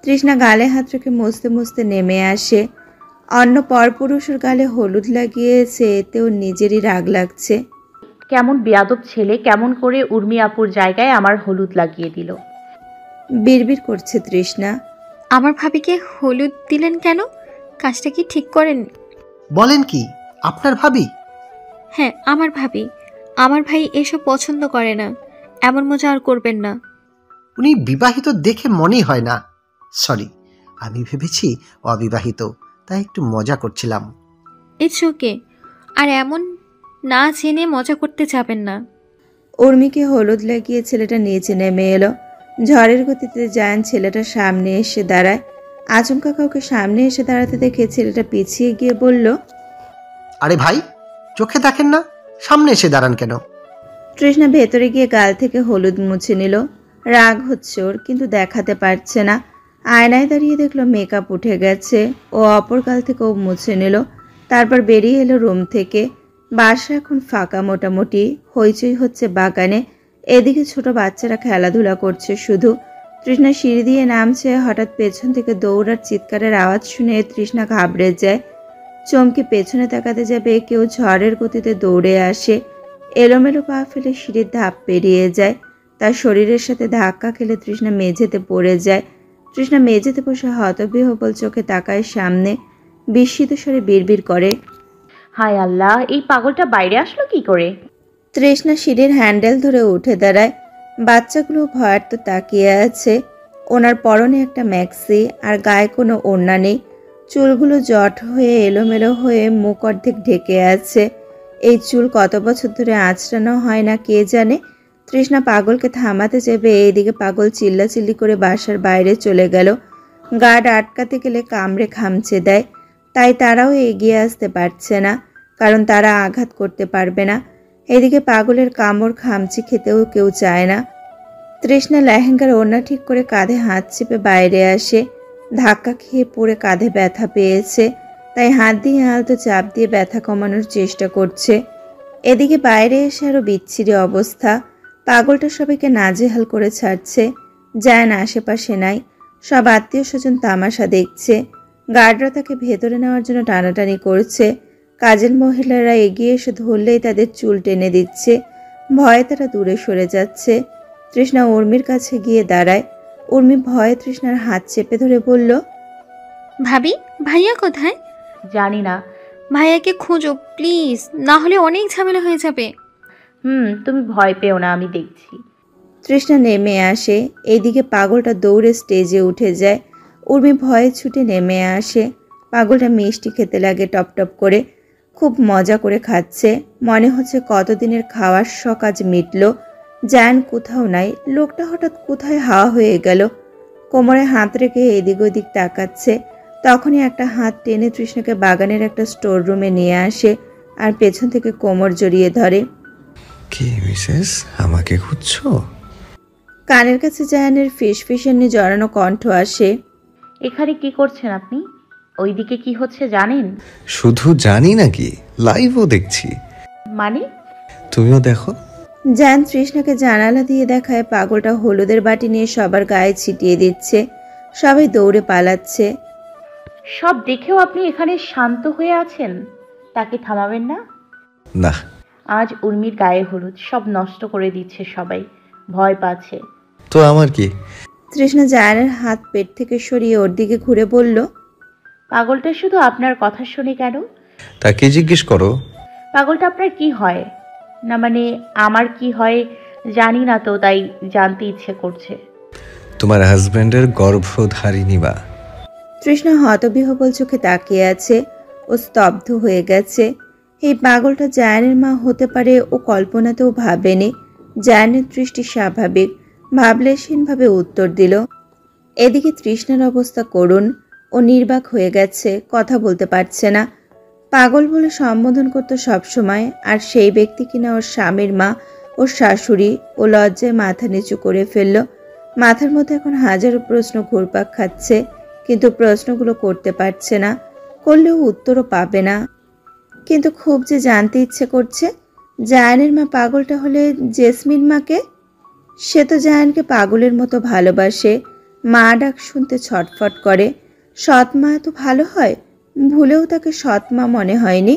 তৃষ্ণা গালে হাত রেখে মুছতে মুছতে নেমে আসে। অন্য পরপুরুষের গালে হলুদ লাগিয়েছে, এতেও নিজেরই রাগ লাগছে। কেমন বেয়াদব ছেলে, কেমন করে উর্মি আপুর জায়গায় আমার হলুদ লাগিয়ে দিল। বিড়বিড় করছে তৃষ্ণা। আমার ভাবিকে হলুদ দিলেন কেন? কাজটা কি ঠিক করেন? বলেন কি, আপনার ভাবি? হ্যাঁ, আমার ভাবি। আমার ভাই এসব পছন্দ করে না। এমন মজা আর করবেন না। উনি বিবাহিত দেখে মনেই হয় না। সরি, আমি ভেবেছি অবিবাহিত, তাই একটু মজা করছিলাম। It's okay. আর এমন না জেনে মজা করতে যাবেন না। উর্মিকে হলুদ লাগিয়ে ছেলেটা নিচে নেমে এলো। ঝড়ের গতিতে জায়ান ছেলেটার সামনে এসে দাঁড়ায়। আচমকা কাউকে সামনে এসে দাঁড়াতে দেখে ছেলেটা পিছিয়ে গিয়ে বলল, আরে ভাই, চোখে দেখেন না, সামনে এসে দাঁড়ান কেন? তৃষ্ণা ভেতরে গিয়ে গাল থেকে হলুদ মুছে নিল। রাগ হচ্ছে ওর, কিন্তু দেখাতে পারছে না। আয়নায় দাঁড়িয়ে দেখলো মেকআপ উঠে গেছে। ও অপর গাল থেকে ও মুছে নিল। তারপর বেরিয়ে এলো রুম থেকে। বাসা এখন ফাঁকা মোটামুটি। হইচই হচ্ছে বাগানে। এদিকে ছোট বাচ্চারা খেলাধুলা করছে শুধু। তৃষ্ণা সিঁড়ি দিয়ে নামছে, হঠাৎ পেছন থেকে দৌড়ার চিৎকারের আওয়াজ শুনে তৃষ্ণা ঘাবড়ে যায়। চমকে পেছনে তাকাতে যাবে, কেউ ঝড়ের গতিতে দৌড়ে আসে। এলোমেলো পা ফেলে সিঁড়ির ধাপ পেরিয়ে যায়। তার শরীরের সাথে ধাক্কা খেলে তৃষ্ণা মেঝেতে পড়ে যায়। তৃষ্ণা মেঝেতে বসে হতবিহ্বল চোখে তাকায় সামনে। বিস্মিত স্বরে বিড়বিড় করে, হায় আল্লাহ, এই পাগলটা বাইরে আসলো কি করে? তৃষ্ণা সিঁড়ির হ্যান্ডেল ধরে উঠে দাঁড়ায়। বাচ্চাগুলো ভয়ার্ত তাকিয়ে আছে। ওনার পরনে একটা ম্যাক্সি আর গায়ে কোনো ওড়না নেই। চুলগুলো জট হয়ে এলোমেলো হয়ে মুখ অর্ধেক ঢেকে আছে। এই চুল কত বছর ধরে আঁচড়ানো হয় না কে জানে। তৃষ্ণা পাগলকে থামাতে যাবে, এইদিকে পাগল চিল্লাচিল্লি করে বাসার বাইরে চলে গেল। গার্ড আটকাতে গেলে কামড়ে খামচে দেয়। তাই তারাও এগিয়ে আসতে পারছে না, কারণ তারা আঘাত করতে পারবে না। এদিকে পাগলের কামড় খামচি খেতেও কেউ চায় না। তৃষ্ণা লেহেঙ্গার ওড়না ঠিক করে কাঁধে হাত চেপে বাইরে আসে। ধাক্কা খেয়ে পড়ে কাঁধে ব্যথা পেয়েছে, তাই হাত দিয়ে আলতো চাপ দিয়ে ব্যথা কমানোর চেষ্টা করছে। এদিকে বাইরে এসে আরও বিচ্ছিরি অবস্থা। পাগলটা সবাইকে নাজেহাল করে ছাড়ছে। জায়ান আশেপাশে নাই। সব আত্মীয় স্বজন তামাশা দেখছে। গার্ডরা তাকে ভেতরে নেওয়ার জন্য টানাটানি করছে। কাজের মহিলারা এগিয়ে এসে ধরলেই তাদের চুল টেনে দিচ্ছে। ভয়ে তারা দূরে সরে যাচ্ছে। তৃষ্ণা উর্মির কাছে গিয়ে দাঁড়ায়। উর্মি ভয়ে তৃষ্ণার হাত চেপে ধরে বলল, ভাবি, ভাইয়া কোথায়? জানি না। ভাইয়াকে খোঁজো প্লিজ, না হলে অনেক ঝামেলা হয়ে যাবে। তুমি ভয় পেও না, আমি দেখছি। তৃষ্ণা নেমে আসে। এইদিকে পাগলটা দৌড়ে স্টেজে উঠে যায়। উর্মি ভয়ে ছুটে নেমে আসে। পাগলটা মিষ্টি খেতে লাগে টপ টপ করে। খুব মজা করে খাচ্ছে। মনে হচ্ছে কতদিনের খাওয়ার শখ আজ মিটল। জায়ান কোথাও নাই। লোকটা হঠাৎ কোথায় হাওয়া হয়ে গেল। কোমরে হাত রেখে এদিক ওদিক তাকাচ্ছে। তখনই একটা হাত টেনে তৃষ্ণাকে বাগানের একটা স্টোর রুমে নিয়ে আসে আর পেছন থেকে কোমর জড়িয়ে ধরে। কি মিসেস, আমাকে খুঁজছো? কানের কাছে জায়ানের ফিসফিসানি জড়ানো কণ্ঠ আসে। এখানে কি করছেন আপনি? ওইদিকে কি হচ্ছে জানেন? শুধু জানি নাকি, লাইভও দেখছি। মানে? তুমিও দেখো। জায়ান তৃষ্ণাকে জানালা দিয়ে দেখায় পাগলটা হলুদের বাটি নিয়ে সবার গায়ে ছিটিয়ে দিচ্ছে। সবাই দৌড়ে পালাচ্ছে। সব দেখেও আপনি এখানে শান্ত হয়ে আছেন? তাকে থামাবেন না? না। আজ উর্মির গায়ে হলুদ, সব নষ্ট করে দিচ্ছে সবাই। ভয় পাচ্ছে। তো আমার কি? তৃষ্ণা জায়ানের হাত পেট থেকে সরিয়ে ওর দিকে ঘুরে বলল, পাগলটা শুধু আপনার কথা শুনে কেন? তাকে জিজ্ঞেস করো। পাগলটা আপনার কি হয়? না মানে আমার কি হয় জানি না তো, তাই জানতে ইচ্ছে করছে। তোমার হাজবেন্ডের গর্ভধারিণী বা। তৃষ্ণা হতবিহ্বল চোখে তাকিয়ে আছে। ও স্তব্ধ হয়ে গেছে। এই পাগলটা জায়ানের মা হতে পারে ও কল্পনাতেও ভাবেনি। জায়ানের দৃষ্টি স্বাভাবিক, ভাবলেশহীনভাবে উত্তর দিল। এদিকে তৃষ্ণার অবস্থা করুণ। ও নির্বাক হয়ে গেছে, কথা বলতে পারছে না। পাগল বলে সম্বোধন করতো সবসময়, আর সেই ব্যক্তি কিনা ওর স্বামীর মা, ওর শাশুড়ি। ও লজ্জায় মাথা নিচু করে ফেলল। মাথার মধ্যে এখন হাজারো প্রশ্ন ঘুরপাক খাচ্ছে, কিন্তু প্রশ্নগুলো করতে পারছে না। করলেও উত্তরও পাবে না। কিন্তু খুব যে জানতে ইচ্ছে করছে, জায়ানের মা পাগলটা হলে জেসমিন মাকে? সে তো জায়ানকে পাগলের মতো ভালোবাসে। মা ডাক শুনতে ছটফট করে। সৎ মা এত ভালো হয়? ভুলেও তাকে সৎ মা মনে হয়নি।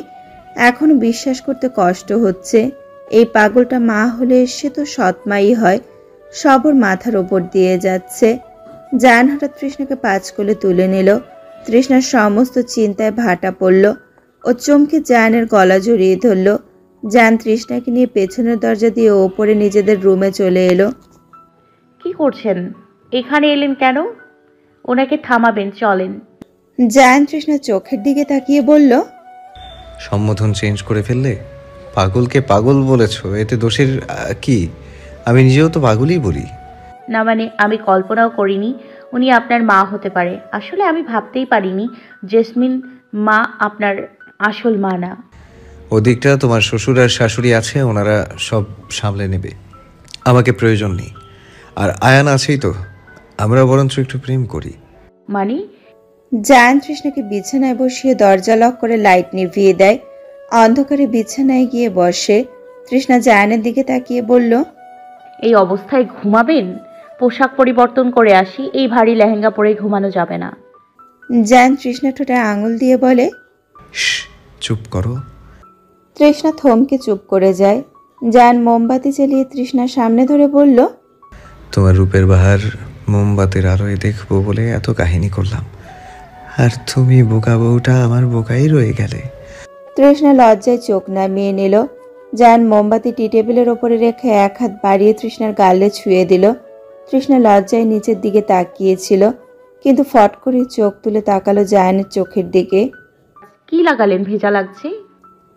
এখনো বিশ্বাস করতে কষ্ট হচ্ছে। এই পাগলটা মা হলে সে তো সৎ মাই হয়। সব ওর মাথার ওপর দিয়ে যাচ্ছে। জায়ান হঠাৎ তৃষ্ণাকে পাঁচ কোলে তুলে নিল। তৃষ্ণার সমস্ত চিন্তায় ভাটা পড়ল। ও চমকে জায়ানের গলা জড়িয়ে ধরল। জায়ান তৃষ্ণাকে নিয়ে পেছনের দরজা দিয়ে ওপরে নিজেদের রুমে চলে এলো। কি করছেন? এখানে এলেন কেন? ওনাকে থামাবেন, চলেন। জায়ান তৃষ্ণা চোখের দিকে তাকিয়ে বলল, সম্বোধন চেঞ্জ করে ফেললে? পাগলকে পাগল বলেছ, এতে দোষের কি? আমি নিজেও তো পাগলই বলি। না মানে আমি কল্পনাও করিনি উনি আপনার মা হতে পারে। আসলে আমি ভাবতেই পারিনি জেসমিন মা আপনার আসল মা না। ওদিকটা তোমার শ্বশুর আর শাশুড়ি আছে, ওনারা সব সামলে নেবে, আমাকে প্রয়োজন নেই। আর আয়ান আছেই তো, আমরা বরঞ্চ একটু প্রেম করি। মানে? জায়ান তৃষ্ণাকে বিছানায় বসিয়ে দরজা লক করে লাইট নিভিয়ে দেয়। অন্ধকারে বিছানায় গিয়ে বসে। তৃষ্ণা জায়ানের দিকে তাকিয়ে বলল, এই অবস্থায় ঘুমাবেন? পোশাক পরিবর্তন করে আসি, এই ভারী লেহেঙ্গা পরে ঘুমানো যাবে না। জায়ান তৃষ্ণা ঠোঁটে আঙুল দিয়ে বলে, চুপ করো। তৃষ্ণা থমকে চুপ করে যায়। জায়ান মোমবাতি জ্বালিয়ে তৃষ্ণার সামনে ধরে বলল, তোমার রূপের বাহার মোমবাতির আলোয় দেখবো বলে এত কাহিনী করলাম, আর তুমি বোকা বউটা আমার বোকাই রয়ে গেলে। তৃষ্ণা লজ্জায় চোখ নামিয়ে নিল। জায়ান মোমবাতি টি টেবিলের ওপরে রেখে এক হাত বাড়িয়ে তৃষ্ণার গালে ছুঁয়ে দিল। তৃষ্ণা লজ্জায় নিচের দিকে তাকিয়েছিল, কিন্তু ফট করে চোখ তুলে তাকালো জায়ানের চোখের দিকে। কি লাগালেন? ভেজা লাগছে।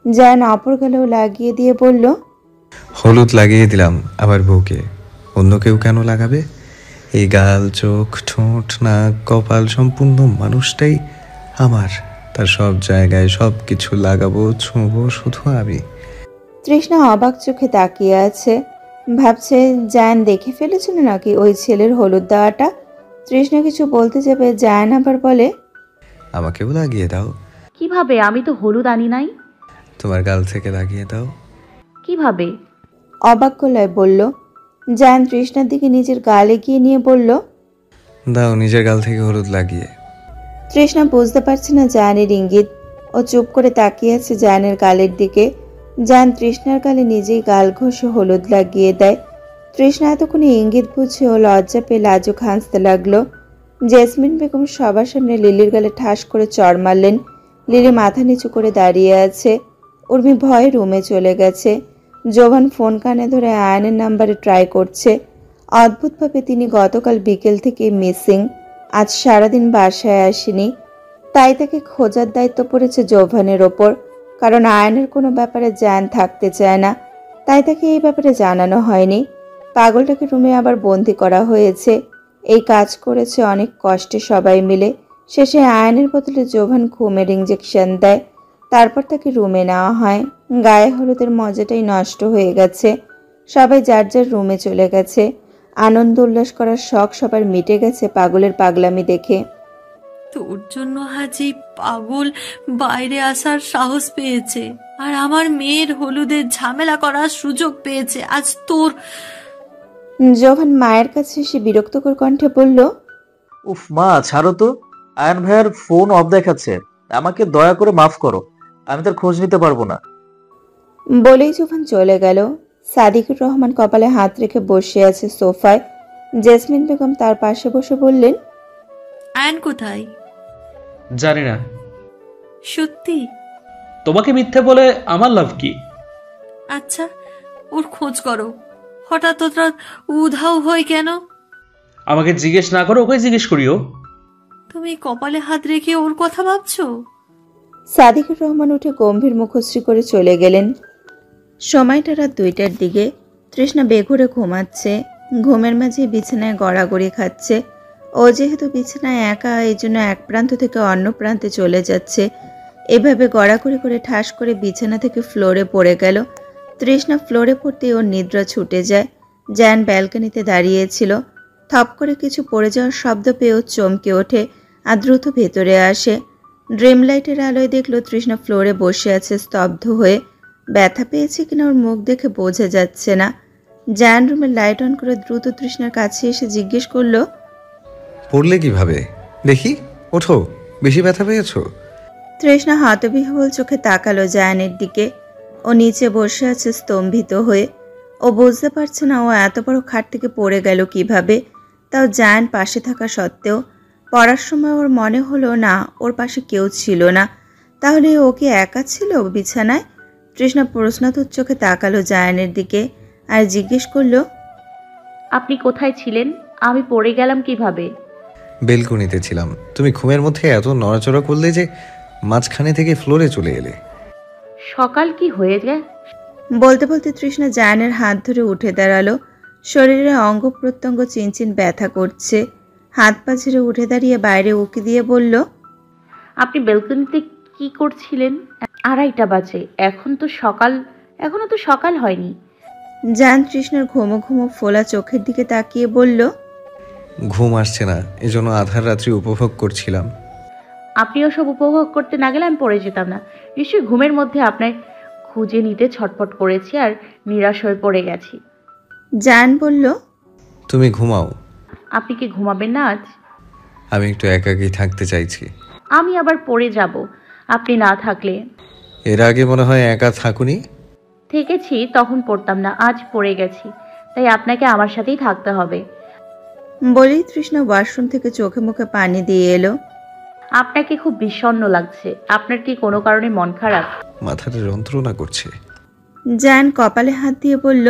জায়ান অপর গালেও লাগিয়ে দিয়ে বলল, হলুদ লাগিয়ে দিলাম আমার বউকে, অন্য কেউ কেন লাগাবে? এই গাল, চোখ, ঠোঁট, নাক, কপাল সম্পূর্ণ মানুষটাই আমার, তার সব জায়গায় সব কিছু লাগাবো, ছুঁবো শুধু আমি। তৃষ্ণা অবাক চোখে তাকিয়ে আছে, ভাবছে জায়ান দেখে ফেলেছিল নাকি ওই ছেলের হলুদ দেওয়াটা। তৃষ্ণা কিছু বলতে যাবে, জায়ান আবার বলে, আমাকেও লাগিয়ে দাও। কিভাবে? আমি তো হলুদ আনি নাই। তোমার গাল থেকে লাগিয়ে দাও। কিভাবে? অবাক গলায় বলল। জায়ান তৃষ্ণার দিকে নিজের গাল এগিয়ে নিয়ে বলল, দাও নিজের গাল থেকে হলুদ লাগিয়ে। তৃষ্ণা বুঝতে পারছে না জায়ানের ইঙ্গিত। ও চুপ করে তাকিয়ে আছে জায়ানের গালের দিকে। জায়ান তৃষ্ণার গালে নিজেই গাল ঘষে হলুদ লাগিয়ে দেয়। তৃষ্ণা এতক্ষণে ইঙ্গিত বুঝে ও লজ্জা পেয়ে লাজুক হাসতে লাগলো। জেসমিন বেগম সবার সামনে লিলির গালে ঠাস করে চড় মারলেন। লিলি মাথা নিচু করে দাঁড়িয়ে আছে। উর্মি ভয়ে রুমে চলে গেছে। জোভান ফোন কানে ধরে আয়নের নাম্বারে ট্রাই করছে। অদ্ভুতভাবে তিনি গতকাল বিকেল থেকে মিসিং, আজ সারাদিন বাসায় আসেনি। তাই তাকে খোঁজার দায়িত্ব পড়েছে জোভানের ওপর, কারণ আয়নের কোনো ব্যাপারে জায়ান থাকতে চায় না, তাই তাকে এই ব্যাপারে জানানো হয়নি। পাগলটাকে রুমে আবার বন্দি করা হয়েছে। এই কাজ করেছে অনেক কষ্টে সবাই মিলে। শেষে আয়নের বদলে জোভান ঘুমের ইঞ্জেকশন দেয়, তারপর তাকে রুমে নেওয়া হয়। গায়ে হলুদের মজাটাই নষ্ট হয়ে গেছে। সবাই যার যার রুমে চলে গেছে। আনন্দ উল্লাস করার শখ সবার মিটে গেছে পাগলের পাগলামি দেখে। তোর জন্য হাজি পাগল বাইরে আসার সাহস পেয়েছে, আর আমার মেয়ের হলুদের ঝামেলা করার সুযোগ পেয়েছে। আজ তোর। জোভান মায়ের কাছে এসে বিরক্তকর কণ্ঠে বলল, উফ মা, ছাড়ো তো। আয়ন ভাইয়ার ফোন অফ দেখাচ্ছে, আমাকে দয়া করে মাফ করো, আমি তার খোঁজ নিতে পারবো না। বলেই জোভান চলে গেল। সাদিকুর রহমান কপালে হাত রেখে বসে আছে সোফায়। জেসমিন বেগম তার পাশে বসে বললেন, আয়ন কোথায়? জানি না। সত্যি? তোমাকে মিথ্যে বলে আমার লাভ কি? আচ্ছা, ওর খোঁজ করো। হঠাৎ ওরা উধাও হয় কেন? আমাকে জিজ্ঞেস না করো, ওকে জিজ্ঞেস করিও। তুমি কপালে হাত রেখে ওর কথা ভাবছো? সাদিকুর রহমান উঠে গম্ভীর মুখশ্রী করে চলে গেলেন। সময়টা রাত 2টার দিকে। তৃষ্ণা বেঘুরে ঘুমাচ্ছে। ঘুমের মাঝে বিছানায় গড়াগড়ি খাচ্ছে। ও যেহেতু বিছানায় একা, এই জন্য এক প্রান্ত থেকে অন্য প্রান্তে চলে যাচ্ছে। এভাবে গড়াগড়ি করে ঠাস করে বিছানা থেকে ফ্লোরে পড়ে গেল। তৃষ্ণা ফ্লোরে পড়তেই ওর নিদ্রা ছুটে যায়। জায়ান ব্যালকনিতে দাঁড়িয়েছিল। থপ করে কিছু পড়ে যাওয়ার শব্দ পেয়েও চমকে ওঠে আর দ্রুত ভেতরে আসে। ড্রিম লাইটের আলোয় দেখলো তৃষ্ণা ফ্লোরে বসে আছে স্তব্ধ হয়ে। ব্যথা পেয়েছে কিনা ওর মুখ দেখে বোঝা যাচ্ছে না। জায়ান রুমের লাইট অন করে দ্রুত তৃষ্ণার কাছে এসে জিজ্ঞেস করলো, পড়লে কিভাবে? দেখি, ওঠো, বেশি ব্যথা পেয়েছো? তৃষ্ণা হতবিহ্বল চোখে তাকালো জায়ানের দিকে। ও নিচে বসে আছে স্তম্ভিত হয়ে। ও বুঝতে পারছে না ও এত বড় খাট থেকে পড়ে গেল কিভাবে, তাও জায়ান পাশে থাকা সত্ত্বেও। পড়ার সময় ওর মনে হলো না ওর পাশে কেউ ছিল না। তাহলে ও কি একা ছিল বিছানায়? তৃষ্ণা প্রশ্নাতুর চোখে তাকালো জায়ানের দিকে আর জিজ্ঞেস করলো, আপনি কোথায় ছিলেন? আমি পড়ে গেলাম কিভাবে? বেলকনিতে ছিলাম, তুমি ঘুমের মধ্যে এত নড়াচড়া করলে যে মাঝখানে থেকে ফ্লোরে চলে এলে। সকাল কি হয়ে যায়? বলতে বলতে তৃষ্ণা জায়ানের হাত ধরে উঠে দাঁড়ালো। শরীরে অঙ্গ প্রত্যঙ্গ চিনচিন ব্যথা করছে। হাত পা ছেড়ে উঠে দাঁড়িয়ে বাইরে উকি দিয়ে বলল, আপনি বেলকনিতে কি করছিলেন? 2:30 বাজে, এখনো তো সকাল হয়নি। জায়ান তৃষ্ণার ঘুমো ঘুমো ফোলা চোখের দিকে তাকিয়ে বলল, ঘুম আসছে না, এজন্য আধার রাত্রি উপভোগ করছিলাম। আপনি ওসব উপভোগ করতে না গেলে আমি পড়ে যেতাম না। নিশ্চয়ই ঘুমের মধ্যে আপনার খুঁজে নিতে ছটফট করেছি আর নিরাশ হয়ে পড়ে গেছি। জায়ান বলল, তুমি ঘুমাও। আপনি কি ঘুমাবেন না আজ? আমি একটু একাকী থাকতে চাইছি। আমি আবার পড়ে যাব আপনি না থাকলে। এর আগে মনে হয় একা থাকুনি। থেকেছি, তখন পড়তাম না, আজ পড়ে গেছি, তাই আপনাকে আমার সাথেই থাকতে হবে। বলেই তৃষ্ণা ওয়াশরুম থেকে চোখে মুখে পানি দিয়ে এলো। আপনাকে খুব বিষণ্ণ লাগছে। আপনার কি কোনো কারণে মন খারাপ? মাথাটা যন্ত্রণা করছে। জায়ান কপালে হাত দিয়ে বলল।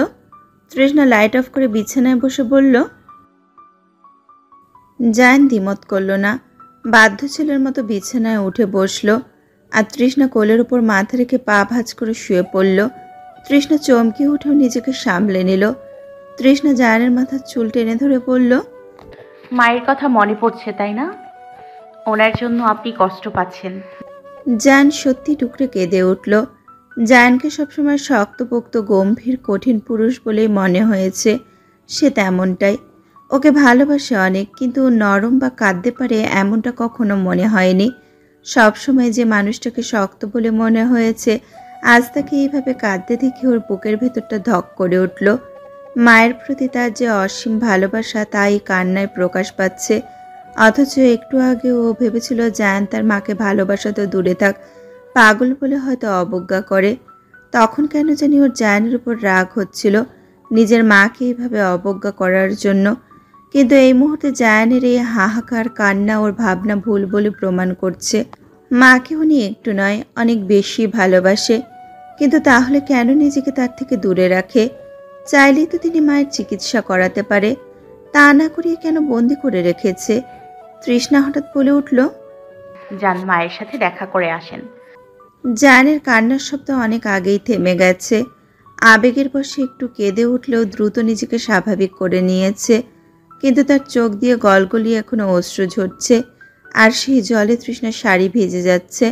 তৃষ্ণা লাইট অফ করে বিছানায় বসে বলল। জায়ান দ্বিমত করল না, বাধ্য ছেলের মতো বিছানায় উঠে বসল। আর তৃষ্ণা কোলের উপর মাথা রেখে পা ভাঁজ করে শুয়ে পড়ল। তৃষ্ণা চমকে উঠেও নিজেকে সামলে নিল। তৃষ্ণা জায়ানের মাথার চুল টেনে ধরে বলল, মায়ের কথা মনে পড়ছে তাই না? ওনার জন্য আপনি কষ্ট পাচ্ছেন। জায়ান সত্যি টুকরে কেঁদে উঠল। জায়ানকে সবসময় শক্তপোক্ত গম্ভীর কঠিন পুরুষ বলেই মনে হয়েছে। সে তেমনটাই। ওকে ভালোবাসে অনেক, কিন্তু নরম বা কাঁদতে পারে এমনটা কখনো মনে হয়নি। সবসময় যে মানুষটাকে শক্ত বলে মনে হয়েছে, আজ তাকে এইভাবে কাঁদতে দেখে ওর বুকের ভেতরটা ধক করে উঠল। মায়ের প্রতি তার যে অসীম ভালোবাসা তাই কান্নায় প্রকাশ পাচ্ছে। অথচ একটু আগে ও ভেবেছিল জায়ান তার মাকে ভালোবাসা তো দূরে থাক, পাগল বলে হয়তো অবজ্ঞা করে। তখন কেন জানি ওর জায়ানের উপর রাগ হচ্ছিল, নিজের মাকে এইভাবে অবজ্ঞা করার জন্য। কিন্তু এই মুহূর্তে জায়ানের এই হাহাকার কান্না ওর ভাবনা ভুল বলে প্রমাণ করছে। মাকে উনি একটু নয়, অনেক বেশি ভালোবাসে। কিন্তু তাহলে কেন নিজেকে তার থেকে দূরে রাখে? চাইলেই তো তিনি মায়ের চিকিৎসা করাতে পারে, তা না করিয়ে কেন বন্দি করে রেখেছে? তৃষ্ণা হঠাৎ বলে উঠল, যান মায়ের সাথে দেখা করে আসেন। জায়ানের কান্নার শব্দ অনেক আগেই থেমে গেছে। আবেগের বশে একটু কেঁদে উঠলেও দ্রুত নিজেকে স্বাভাবিক করে নিয়েছে। কিন্তু তার চোখ দিয়ে গলগলিয়ে এখনো অশ্রু ঝরছে, আর সেই জলে তৃষ্ণার শাড়ি ভিজে যাচ্ছে।